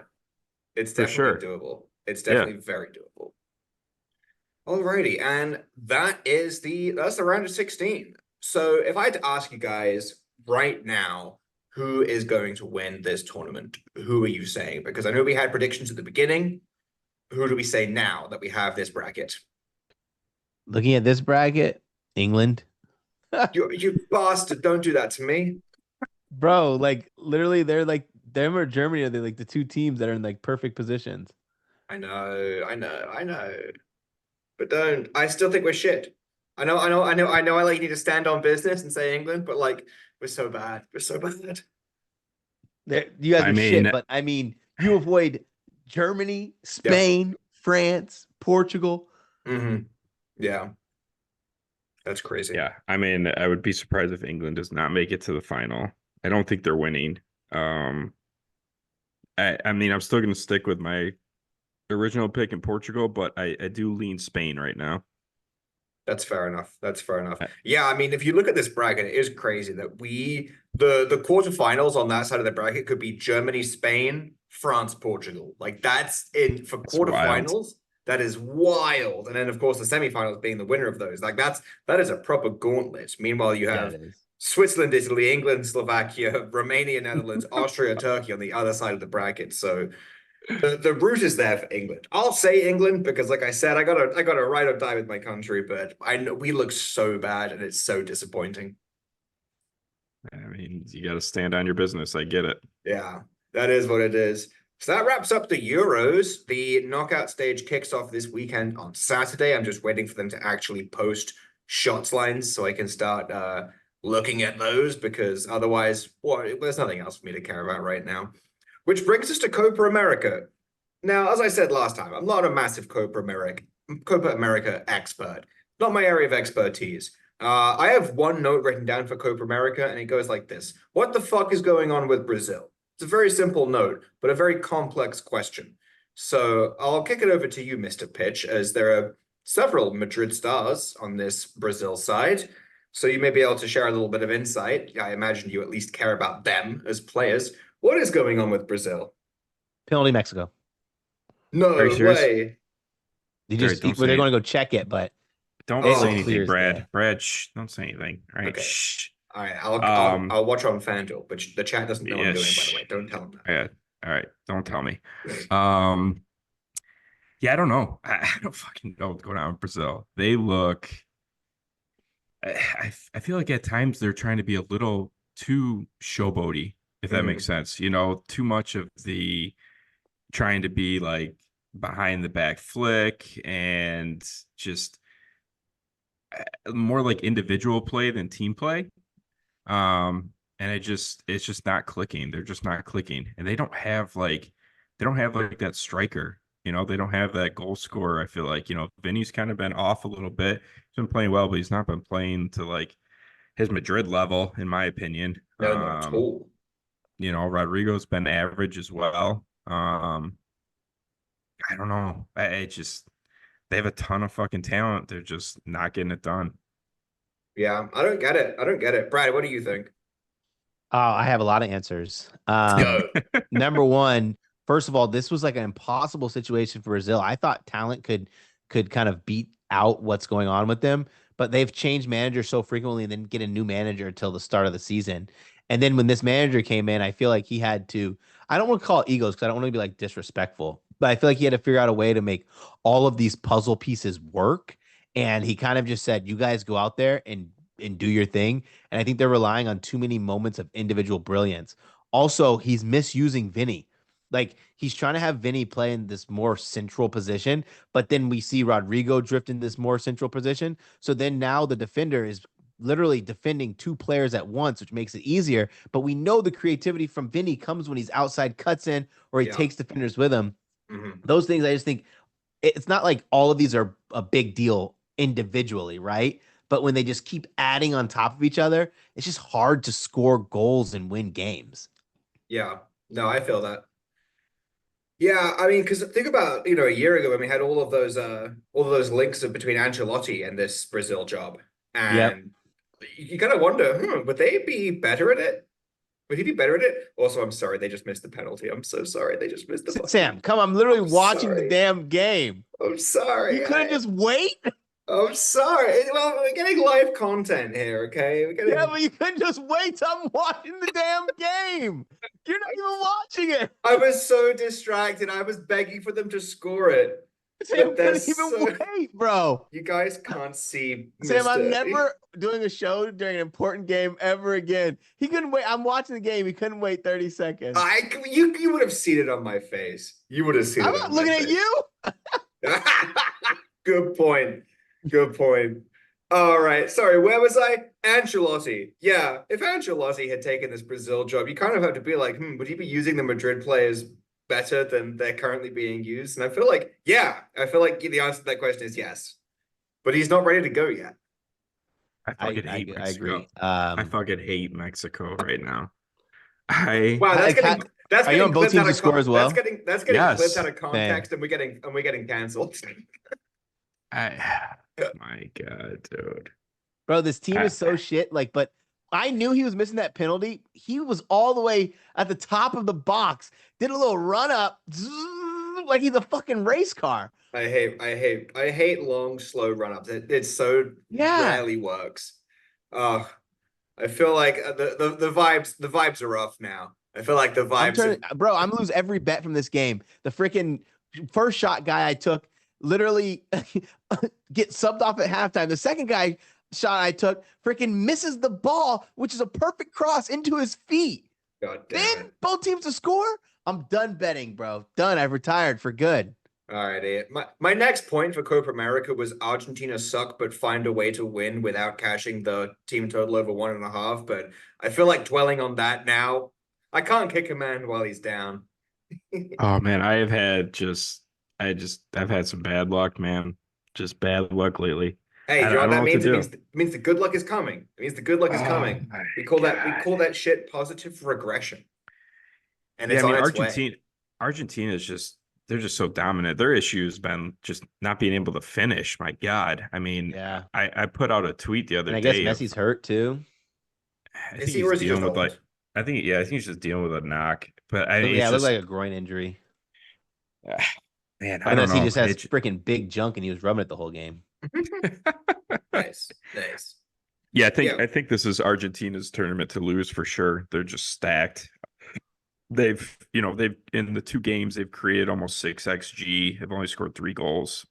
it's definitely doable. It's definitely very doable. Alrighty, and that's the round of 16. So if I had to ask you guys right now, who is going to win this tournament? Who are you saying? Because I know we had predictions at the beginning. Who do we say now that we have this bracket? Looking at this bracket, England. You bastard, don't do that to me. Bro, like literally they're like them or Germany are they like the 2 teams that are in like perfect positions. I know. But I still think we're shit. I know I like need to stand on business and say England, but like we're so bad. We're so bad. You guys are shit, but I mean you avoid Germany, Spain, France, Portugal. Mm-hmm. Yeah. That's crazy. Yeah. I mean, I would be surprised if England does not make it to the final. I don't think they're winning. I mean, I'm still going to stick with my original pick in Portugal, but I do lean Spain right now. That's fair enough. Yeah, I mean, if you look at this bracket, it is crazy that the quarterfinals on that side of the bracket could be Germany, Spain, France, Portugal. Like that's for quarterfinals. Wild. That is wild. And then of course the semifinals being the winner of those. Like that is a proper gauntlet. Meanwhile, you have Switzerland, Italy, England, Slovakia, Romania, Netherlands, Austria, Turkey on the other side of the bracket. So the route is there for England. I'll say England because, like I said, I gotta ride or die with my country. But I know we look so bad, and it's so disappointing. I mean, you got to stand on your business. I get it. Yeah, that is what it is. So that wraps up the Euros. The knockout stage kicks off this weekend on Saturday. I'm just waiting for them to actually post shots lines so I can start looking at those because otherwise, there's nothing else for me to care about right now. Which brings us to Copa America. Now, as I said last time, I'm not a massive Copa America expert. Not my area of expertise. I have one note written down for Copa America, and it goes like this. What the fuck is going on with Brazil? It's a very simple note, but a very complex question. So I'll kick it over to you, Mr. Pitch, as there are several Madrid stars on this Brazil side. So you may be able to share a little bit of insight. I imagine you at least care about them as players. What is going on with Brazil? Penalty Mexico. No way. They're going to go check it, but don't say anything, Brad. Brad, shh, don't say anything. All right, okay. Shh. All right, I'll watch on FanDuel, but the chat doesn't know what I'm doing, by the way. Don't tell them that. Yeah, all right, don't tell me. Yeah, I don't know. I don't fucking know what's going on with Brazil. They look. I feel like at times they're trying to be a little too showboaty, if that makes sense. You know, too much of the trying to be like behind the back flick and just more like individual play than team play. And it's just not clicking. They're just not clicking. And they don't have like they don't have like that striker. They don't have that goal scorer. I feel like, Vinny's kind of been off a little bit. He's been playing well, but he's not been playing to like his Madrid level, in my opinion. No, not at all. Rodrigo's been average as well. I don't know. They have a ton of fucking talent. They're just not getting it done. Yeah, I don't get it. I don't get it. Brad, what do you think? Oh, I have a lot of answers. Let's go. Number one, first of all, this was like an impossible situation for Brazil. I thought talent could kind of beat out what's going on with them, but they've changed managers so frequently and then get a new manager until the start of the season. And then when this manager came in, I feel like he had to, I don't want to call it egos because I don't want to be like disrespectful, but I feel like he had to figure out a way to make all of these puzzle pieces work. And he kind of just said, you guys go out there and do your thing. And I think they're relying on too many moments of individual brilliance. Also, he's misusing Vinny. Like he's trying to have Vinny play in this more central position, but then we see Rodrigo drift in this more central position. So then now the defender is literally defending two players at once, which makes it easier. But we know the creativity from Vinny comes when he's outside cuts in or he takes defenders with him. Those things I just think it's not like all of these are a big deal individually, right? But when they just keep adding on top of each other, it's just hard to score goals and win games. Yeah, no, I feel that. Yeah, I mean, because think about, a year ago when we had all of those links between Ancelotti and this Brazil job. Yep. And you kind of wonder, would they be better at it? Would he be better at it? Also, I'm sorry, they just missed the penalty. I'm so sorry. They just missed the Sam, come on, I'm literally watching the sorry. damn game. I'm sorry. You couldn't just wait? I'm sorry. Well, we're getting live content here, okay? Yeah, but you couldn't just wait. I'm watching the damn game. You're not even watching it. I was so distracted. I was begging for them to score it. Sam couldn't even wait, bro. You guys can't see Sam, Mr. I'm never doing a show during an important game ever again. He couldn't wait. I'm watching the game. He couldn't wait 30 seconds. You would have seen it on my face. You would have seen I'm it not on my looking face. at you. Good point. Good point. All right. Sorry, where was I? Ancelotti. Yeah, if Ancelotti had taken this Brazil job, you kind of have to be like, would he be using the Madrid players better than they're currently being used? And I feel like the answer to that question is yes. But he's not ready to go yet. I fucking hate Mexico. I agree. I fucking hate Mexico right now. Wow, that's are you on both teams to score as well? That's getting clipped out of context, and we're getting canceled. My God, dude. Bro, this team is so shit. Like, but I knew he was missing that penalty. He was all the way at the top of the box, did a little run up, like he's a fucking race car. I hate long, slow run ups. It so rarely works. I feel like the vibes are off now. I feel like the vibes. Bro, I'm lose every bet from this game. The freaking first shot guy I took literally get subbed off at halftime. The second guy shot I took freaking misses the ball, which is a perfect cross into his feet. God damn then it. Both teams to score. I'm done betting, bro. Done. I've retired for good. All right. My next point for Copa America was Argentina suck, but find a way to win without cashing the team total over 1.5. But I feel like dwelling on that now. I can't kick a man while he's down. Oh man, I've had some bad luck, man. Just bad luck lately. Hey, you know what that means? It means the good luck is coming. It means the good luck is coming. We call that shit positive regression. And it's on its way. Argentina is they're just so dominant. Their issue has been just not being able to finish. My God. I mean, yeah. I put out a tweet the other day. I guess Messi's hurt too. I think he's dealing with I think he's just dealing with a knock. But it looks like a groin injury. Man, I don't know. He just has freaking big junk and he was rubbing it the whole game. Nice. Yeah, I think this is Argentina's tournament to lose for sure. They're just stacked. They've in the 2 games they've created almost 6 XG. They've only scored 3 goals.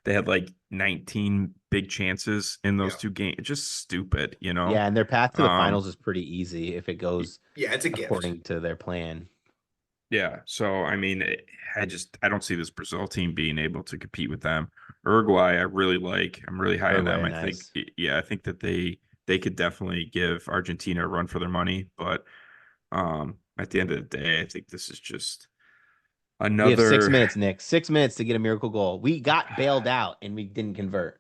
They had like 19 big chances in those 2 games. It's just stupid, Yeah, and their path to the finals is pretty easy if it goes it's according to their plan. Yeah, so I mean, I don't see this Brazil team being able to compete with them. Uruguay, I really like. I'm really high on them. Nice. I think that they could definitely give Argentina a run for their money. But at the end of the day, I think this is just We have 6 Another minutes, Nick. 6 minutes to get a miracle goal. We got bailed out and we didn't convert.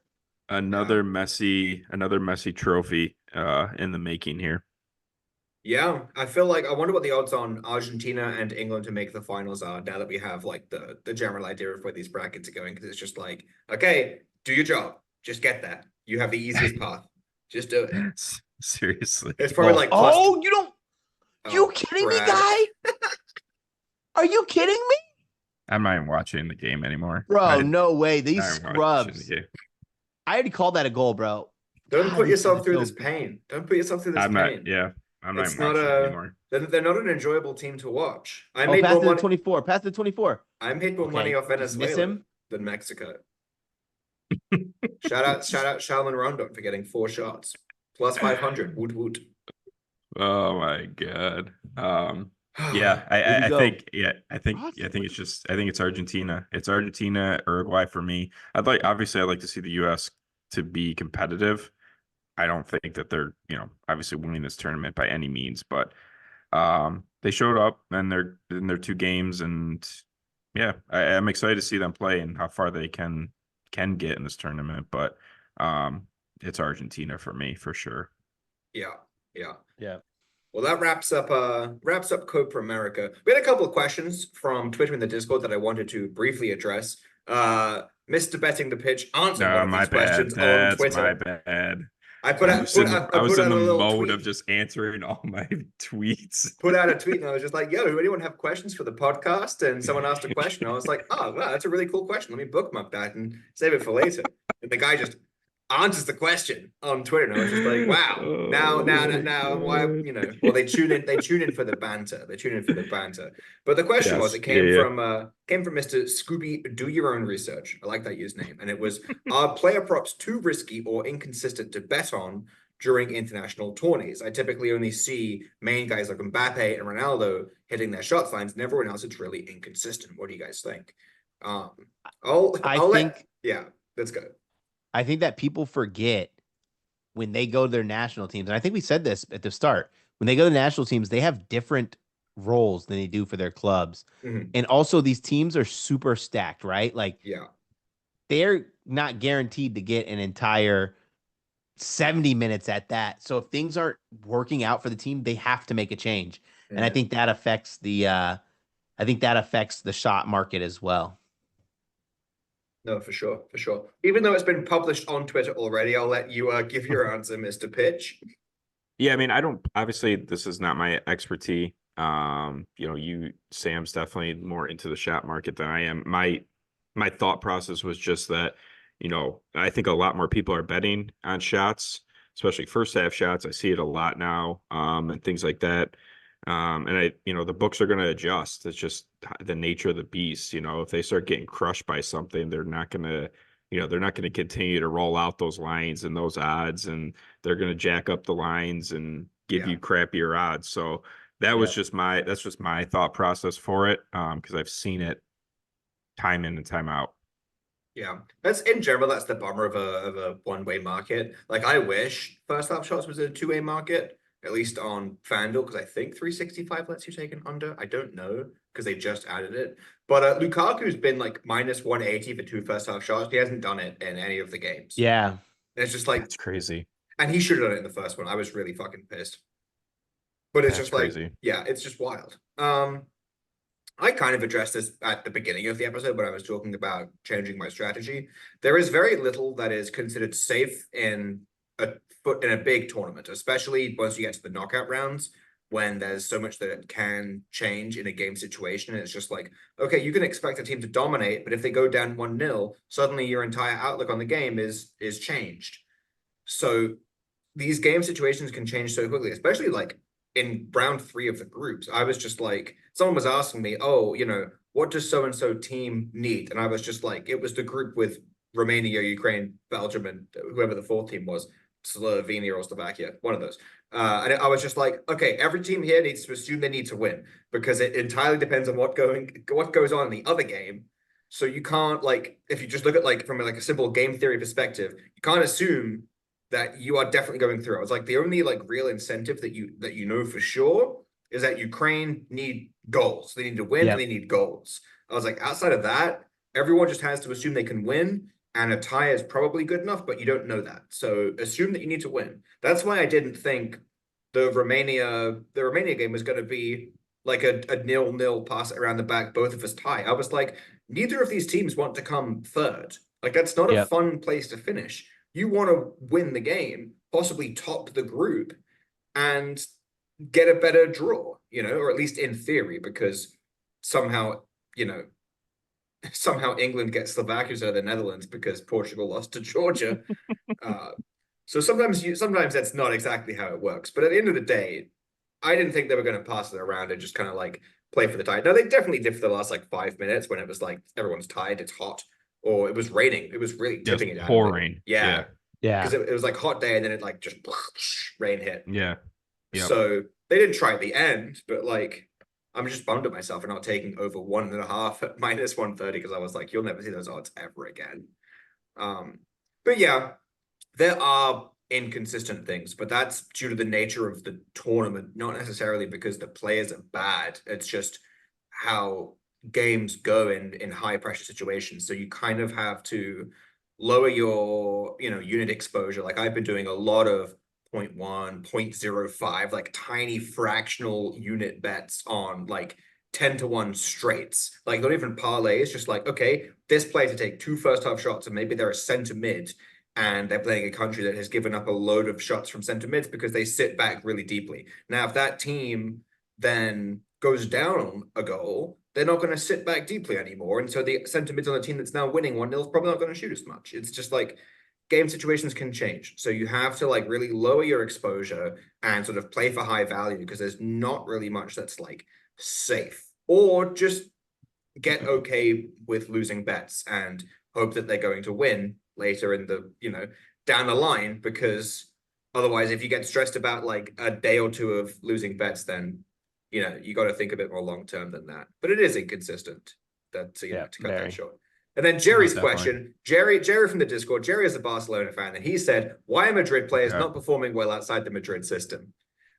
another Messi trophy in the making here. Yeah, I feel like I wonder what the odds on Argentina and England to make the finals are now that we have like the general idea of where these brackets are going. Because it's just like, okay, do your job, just get there. You have the easiest path. Just do it. Seriously. It's probably like plus. Oh, you don't. You Oh, kidding me, Brad. guy? Are you kidding me? I'm not even watching the game anymore. Bro, no way. These Not even watching the scrubs. game. I already called that a goal, bro. Don't God, put these yourself guys are through so this good. pain. Don't put yourself through this I'm not. pain. Yeah, I'm not It's even not watching it a. anymore. They're not an enjoyable team to watch. I Oh, made pass more to the money. 24. Pass to the 24. I made more money Okay, off just miss Venezuela him. than Mexico. Shout out Salman Rondon for getting 4 shots. Plus 500. Woot woot. Oh my god. Yeah, Here we I go. think I think Awesome. I think it's Argentina. It's Argentina, Uruguay for me. I'd like to see the US to be competitive. I don't think that they're, obviously winning this tournament by any means, but they showed up and they're in their 2 games, and yeah, I'm excited to see them play and how far they can get in this tournament, but it's Argentina for me for sure. Yeah, yeah. Yeah. Well, that wraps up Copa America. We had a couple of questions from Twitter and the Discord that I wanted to briefly address. Mr. Betting the Pitch answered one No, of my these questions bad. on That's my Twitter. bad. I put out I I was put in out the a little mode tweet. of just answering all my tweets. Put out a tweet and I was just like, yo, anyone have questions for the podcast? And someone asked a question. I was like, oh, wow, that's a really cool question. Let me bookmark that and save it for later. And the guy just answers the question on Twitter. And I was just like, wow, Oh my now, why, God. well, they tune in for the banter. They tune in for the banter. But the question was, Yes. it Yeah. came from Mr. Scooby, do your own research. I like that username. And it was, are player props too risky or inconsistent to bet on during international tourneys? I typically only see main guys like Mbappe and Ronaldo hitting their shot lines, and everyone else it's really inconsistent. What do you guys think? I'll let yeah, let's go. I think that people forget when they go to their national teams, and I think we said this at the start, when they go to national teams, they have different roles than they do for their clubs. And also these teams are super stacked, right? Like Yeah, they're not guaranteed to get an entire 70 minutes at that. So if things aren't working out for the team, they have to make a change. And I think that affects the shot market as well. no, for sure, for sure. Even though it's been published on Twitter already, I'll let you give your answer, Mr. Pitch. Yeah, I mean, I don't, obviously this is not my expertise. Sam's definitely more into the shot market than I am. My thought process was just that, I think a lot more people are betting on shots, especially first half shots. I see it a lot now, and things like that. And the books are going to adjust. It's just the nature of the beast. If they start getting crushed by something, they're not going to continue to roll out those lines and those odds, and they're going to jack up the lines and give you crappier odds. So that's just my thought process for it. Because I've seen it time in and time out. Yeah, that's in general. That's the bummer of a one-way market. Like, I wish first half shots was a two-way market, at least on FanDuel, because I think 365 lets you take an under. I don't know because they just added it. But Lukaku's been like minus 180 for 2 first half shots. He hasn't done it in any of the games. Yeah, and it's just like That's crazy. And he should have done it in the first one. I was really fucking pissed. But it's That's just like, crazy. yeah, it's just wild. I kind of addressed this at the beginning of the episode when I was talking about changing my strategy. There is very little that is considered safe in a big tournament, especially once you get to the knockout rounds, when there's so much that can change in a game situation. And it's just like, okay, you can expect a team to dominate, but if they go down 1-0, suddenly your entire outlook on the game is changed. So these game situations can change so quickly, especially like in round 3 of the groups. I was just like, someone was asking me, oh, what does so-and-so team need? And I was just like, it was the group with Romania, Ukraine, Belgium, and whoever the 4th team was, Slovenia or Slovakia, one of those. And I was just like, okay, every team here needs to assume they need to win, because it entirely depends on what goes on in the other game. So you can't, like, if you just look at like from like a simple game theory perspective, you can't assume that you are definitely going through. I was like, the only like real incentive that you know for sure is that Ukraine need goals. They need to win. Yeah. And they need goals. I was like, outside of that, everyone just has to assume they can win, and a tie is probably good enough, but you don't know that. So assume that you need to win. That's why I didn't think the Romania game was going to be like a 0-0 pass around the back, both of us tie. I was like, neither of these teams want to come third. Like, that's not a Yep. fun place to finish. You want to win the game, possibly top the group, and get a better draw, or at least in theory, because somehow, somehow England gets Slovakia to the Netherlands because Portugal lost to Georgia. So sometimes that's not exactly how it works. But at the end of the day, I didn't think they were going to pass it around and just kind of like play for the tie. No, they definitely did for the last like 5 minutes when it was like everyone's tired, it's hot, or it was raining. It was really tipping it down. Pouring. Yeah. Yeah. Because it was like hot day and then it like just rain hit. Yeah. Yep. So they didn't try at the end, but like I'm just bummed at myself for not taking over 1.5 at minus 130 because I was like, you'll never see those odds ever again. But yeah, there are inconsistent things, but that's due to the nature of the tournament, not necessarily because the players are bad. It's just how games go in high pressure situations. So you kind of have to lower your, unit exposure. Like I've been doing a lot of 0.1, 0.05, like tiny fractional unit bets on like 10-1 straights, like not even parlays, just like, okay, this player to take 2 first half shots and maybe they're a center mid and they're playing a country that has given up a load of shots from center mids because they sit back really deeply. Now, if that team then goes down a goal, they're not going to sit back deeply anymore. And so the center mids on the team that's now winning 1-0 is probably not going to shoot as much. It's just like game situations can change. So you have to like really lower your exposure and sort of play for high value because there's not really much that's like safe, or just get okay with losing bets and hope that they're going to win later in the, down the line, because otherwise if you get stressed about like a day or two of losing bets, then, you got to think a bit more long term than that. But it is inconsistent that, to cut that short. And then Jerry's question, Jerry from the Discord, Jerry is a Barcelona fan, and he said, why are Madrid players not performing well outside the Madrid system?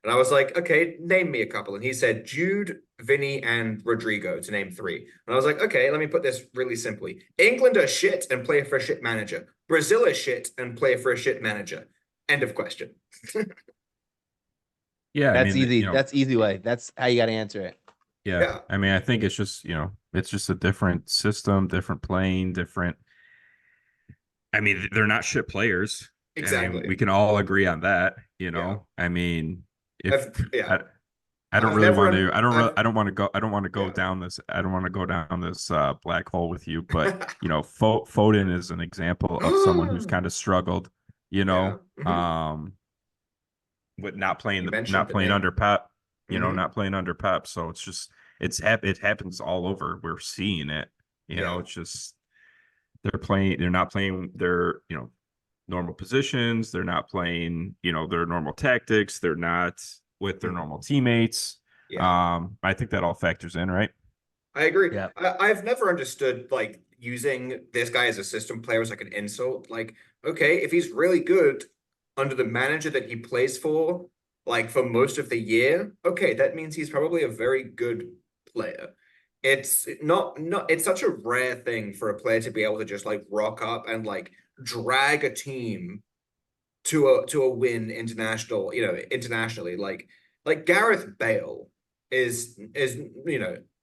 And I was like, okay, name me a couple. And he said, Jude, Vinny, and Rodrigo, to name 3. And I was like, okay, let me put this really simply. England are shit and play for a shit manager. Brazil is shit and play for a shit manager. End of question. Yeah, that's easy. That's easy way. That's how you got to answer it. Yeah. I mean, I think it's just, it's just a different system, different playing, different. I mean, they're not shit players. Exactly. I mean, we can all agree on that, I mean, I don't really want to. I don't want to go down this. I don't want to go down this black hole with you. But Foden is an example of someone who's kind of struggled. With not playing under Pep. Not playing under Pep. So it's just it happens all over. We're seeing it. It's just they're not playing their normal positions. They're not playing their normal tactics. They're not with their normal teammates. I think that all factors in, right? I agree. I've never understood like using this guy as a system player as like an insult. Like, okay, if he's really good under the manager that he plays for, like for most of the year, okay, that means he's probably a very good player. It's not it's such a rare thing for a player to be able to just like rock up and like drag a team to a win internationally. Like Gareth Bale is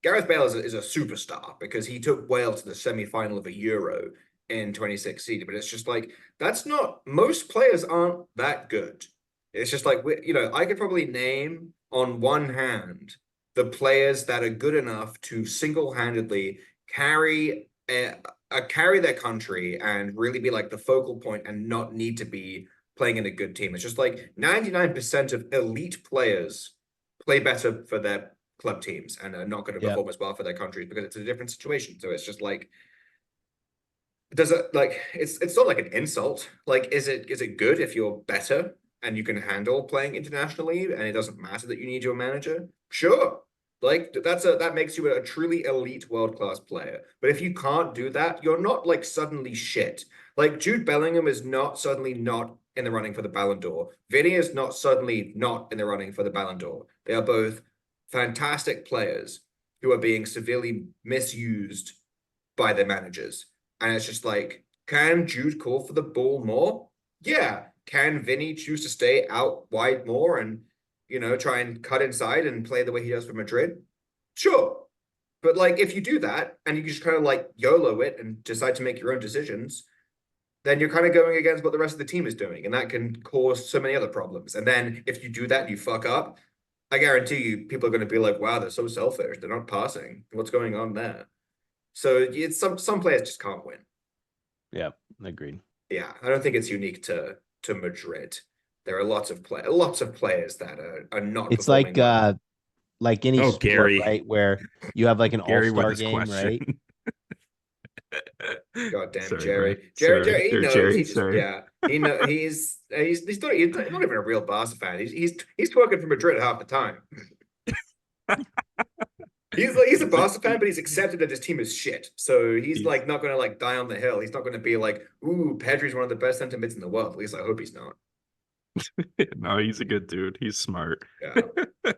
Gareth Bale is a superstar because he took Wales to the semi-final of a Euro in 2016. But it's just like that's not, most players aren't that good. It's just like I could probably name on one hand the players that are good enough to single-handedly carry their country and really be like the focal point and not need to be playing in a good team. It's just like 99% of elite players play better for their club teams and are not going to perform as well for their countries because it's a different situation. So it's just like, does it like it's not like an insult. Like, is it good if you're better and you can handle playing internationally and it doesn't matter that you need your manager? Sure. Like that makes you a truly elite world-class player. But if you can't do that, you're not like suddenly shit. Like Jude Bellingham is not suddenly not in the running for the Ballon d'Or. Vinny is not suddenly not in the running for the Ballon d'Or. They are both fantastic players. who are being severely misused by their managers. And it's just like, can Jude call for the ball more? Yeah. Can Vinny choose to stay out wide more and, try and cut inside and play the way he does for Madrid? Sure. But like, if you do that and you just kind of like YOLO it and decide to make your own decisions, then you're kind of going against what the rest of the team is doing. And that can cause so many other problems. And then if you do that and you fuck up, I guarantee you people are going to be like, wow, they're so selfish. They're not passing. What's going on there? So it's some players just can't win. Yeah, agreed. Yeah, I don't think it's unique to Madrid. There are lots of players that are not. It's performing well. like any Oh, sport, Gary. right? Where you have like an Gary with all-star his game, question. right? God damn, Sorry, Jerry. man. Jerry, Sorry. he Dear knows. Jerry, He just, sorry. yeah, he know. He's not even a real Barca fan. He's twerking for Madrid half the time. He's a Barca fan, but he's accepted that his team is shit. So he's like not going to like die on the hill. He's not going to be like, ooh, Pedri's one of the best center mids in the world. At least I hope he's not. No, he's a good dude. He's smart. Yeah,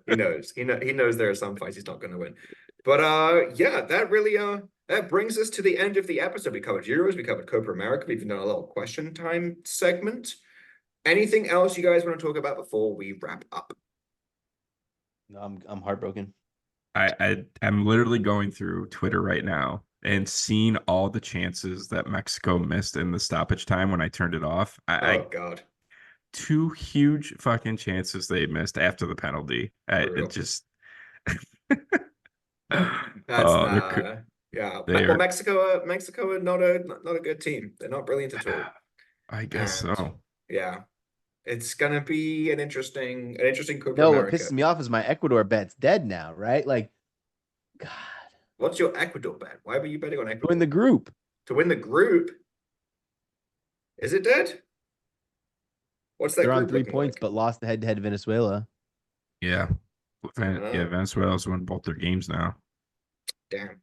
he knows. He knows there are some fights he's not going to win. But yeah, that really that brings us to the end of the episode. We covered Euros, we covered Copa America. We've done a little question time segment. Anything else you guys want to talk about before we wrap up? No, I'm heartbroken. I'm literally going through Twitter right now and seeing all the chances that Mexico missed in the stoppage time when I turned it off. Oh God. 2 huge fucking chances they missed after the penalty. It just That's oh, yeah. they Well, are, Mexico are not a good team. They're not brilliant at all. I guess so. Yeah, it's gonna be an interesting Copa No, what America. pisses me off is my Ecuador bet's dead now, right? Like, God. What's your Ecuador bet? Why were you betting on Ecuador? To win the group. To win the group? Is it dead? What's that They're on group 3 looking points, like? but lost the head-to-head to Venezuela. Yeah. Venezuela's won both their games now. Damn.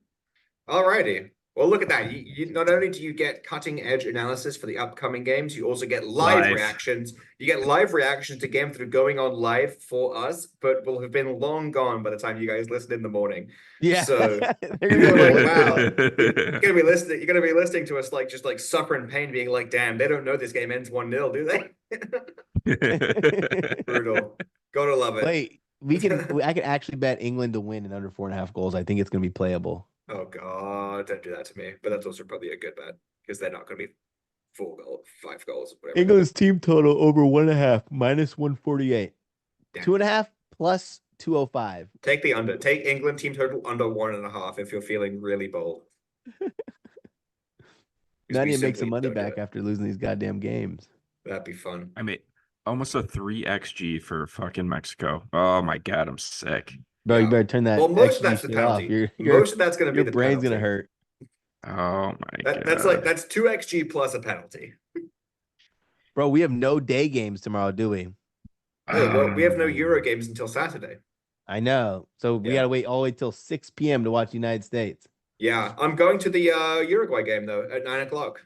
Alrighty. Well, look at that. You not only do you get cutting edge analysis for the upcoming games, you also get live reactions. You get live reactions to games that are going on live for us, but will have been long gone by the time you guys listen in the morning. Yeah. So They're you're gonna like, be wow. You're gonna be listening to us like just like suffer in pain, being like, damn, they don't know this game ends 1-0, do they? Brutal. Gotta love it. Wait, I could actually bet England to win in under 4.5 goals. I think it's gonna be playable. Oh God, don't do that to me. But that's also probably a good bet because they're not going to be 5 goals, whatever. England's team total over 1.5 minus 148. Damn. 2.5 plus 205. Take the under. Take England team total under 1.5 if you're feeling really bold. Now you make some money back after losing these goddamn games. That'd be fun. I mean, almost a 3 XG for fucking Mexico. Oh my God, I'm sick. Bro, you better turn that. Well, most of that's the penalty. Most of that's going to be the penalty. Your brain's going to hurt. Oh my God. That's 2 XG plus a penalty. Bro, we have no day games tomorrow, do we? Well, we have no Euro games until Saturday. I know. So we got to wait all the way till 6 p.m. to watch United States. Yeah, I'm going to the Uruguay game, though, at 9 o'clock.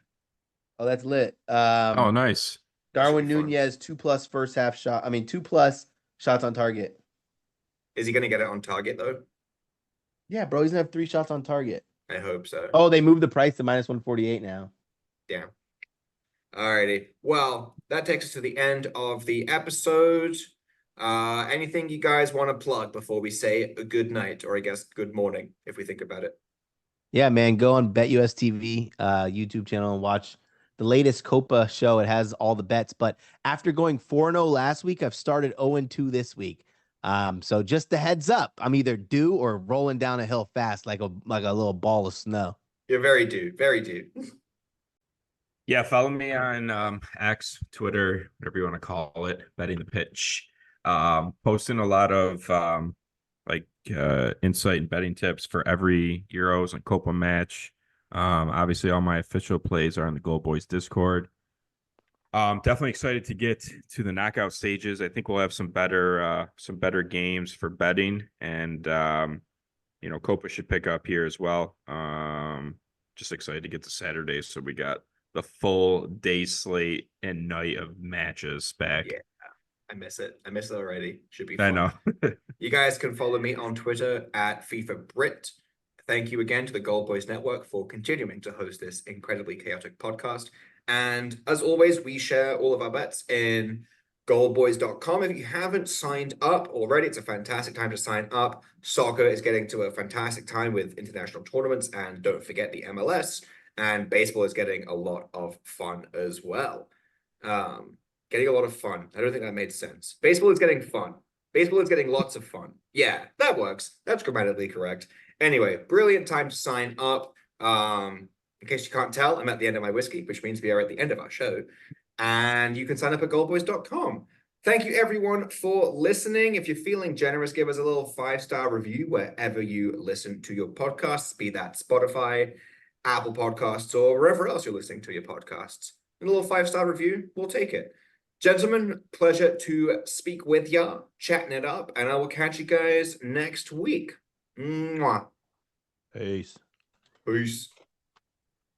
Oh, that's lit. Oh, nice. Darwin Nunez, 2+ first half shot. 2+ shots on target. Is he going to get it on target, though? Yeah, bro. He's going to have 3 shots on target. I hope so. Oh, they moved the price to minus 148 now. Damn. Alrighty. Well, that takes us to the end of the episode. Anything you guys want to plug before we say a good night, or I guess good morning, if we think about it? Yeah, man. Go on BetUS TV YouTube channel and watch the latest Copa show. It has all the bets. But after going 4-0 last week, I've started 0-2 this week. So just a heads up, I'm either due or rolling down a hill fast like a little ball of snow. You're very due, very due. Yeah, follow me on X, Twitter, whatever you want to call it, Betting the Pitch. Posting a lot of insight and betting tips for every Euros and Copa match. Obviously all my official plays are on the Goal Boys Discord. Definitely excited to get to the knockout stages. I think we'll have some better games for betting, and Copa should pick up here as well. Just excited to get to Saturday, so we got the full day slate and night of matches back. Yeah, I miss it. I miss it already. Should be fun. I know. You guys can follow me on Twitter at FIFA Brit. Thank you again to the Gold Boys Network for continuing to host this incredibly chaotic podcast. And as always, we share all of our bets in goldboys.com. If you haven't signed up already, it's a fantastic time to sign up. Soccer is getting to a fantastic time with international tournaments, and don't forget the MLS. And baseball is getting a lot of fun as well. Getting a lot of fun. I don't think that made sense. Baseball is getting fun. Baseball is getting lots of fun. Yeah, that works. That's grammatically correct. Anyway, brilliant time to sign up. In case you can't tell, I'm at the end of my whiskey, which means we are at the end of our show. And you can sign up at goldboys.com. Thank you, everyone, for listening. If you're feeling generous, give us a little 5-star review wherever you listen to your podcasts, be that Spotify, Apple Podcasts, or wherever else you're listening to your podcasts. And a little 5-star review, we'll take it. Gentlemen, pleasure to speak with ya, chatting it up, and I will catch you guys next week. Mwah. Peace. Peace.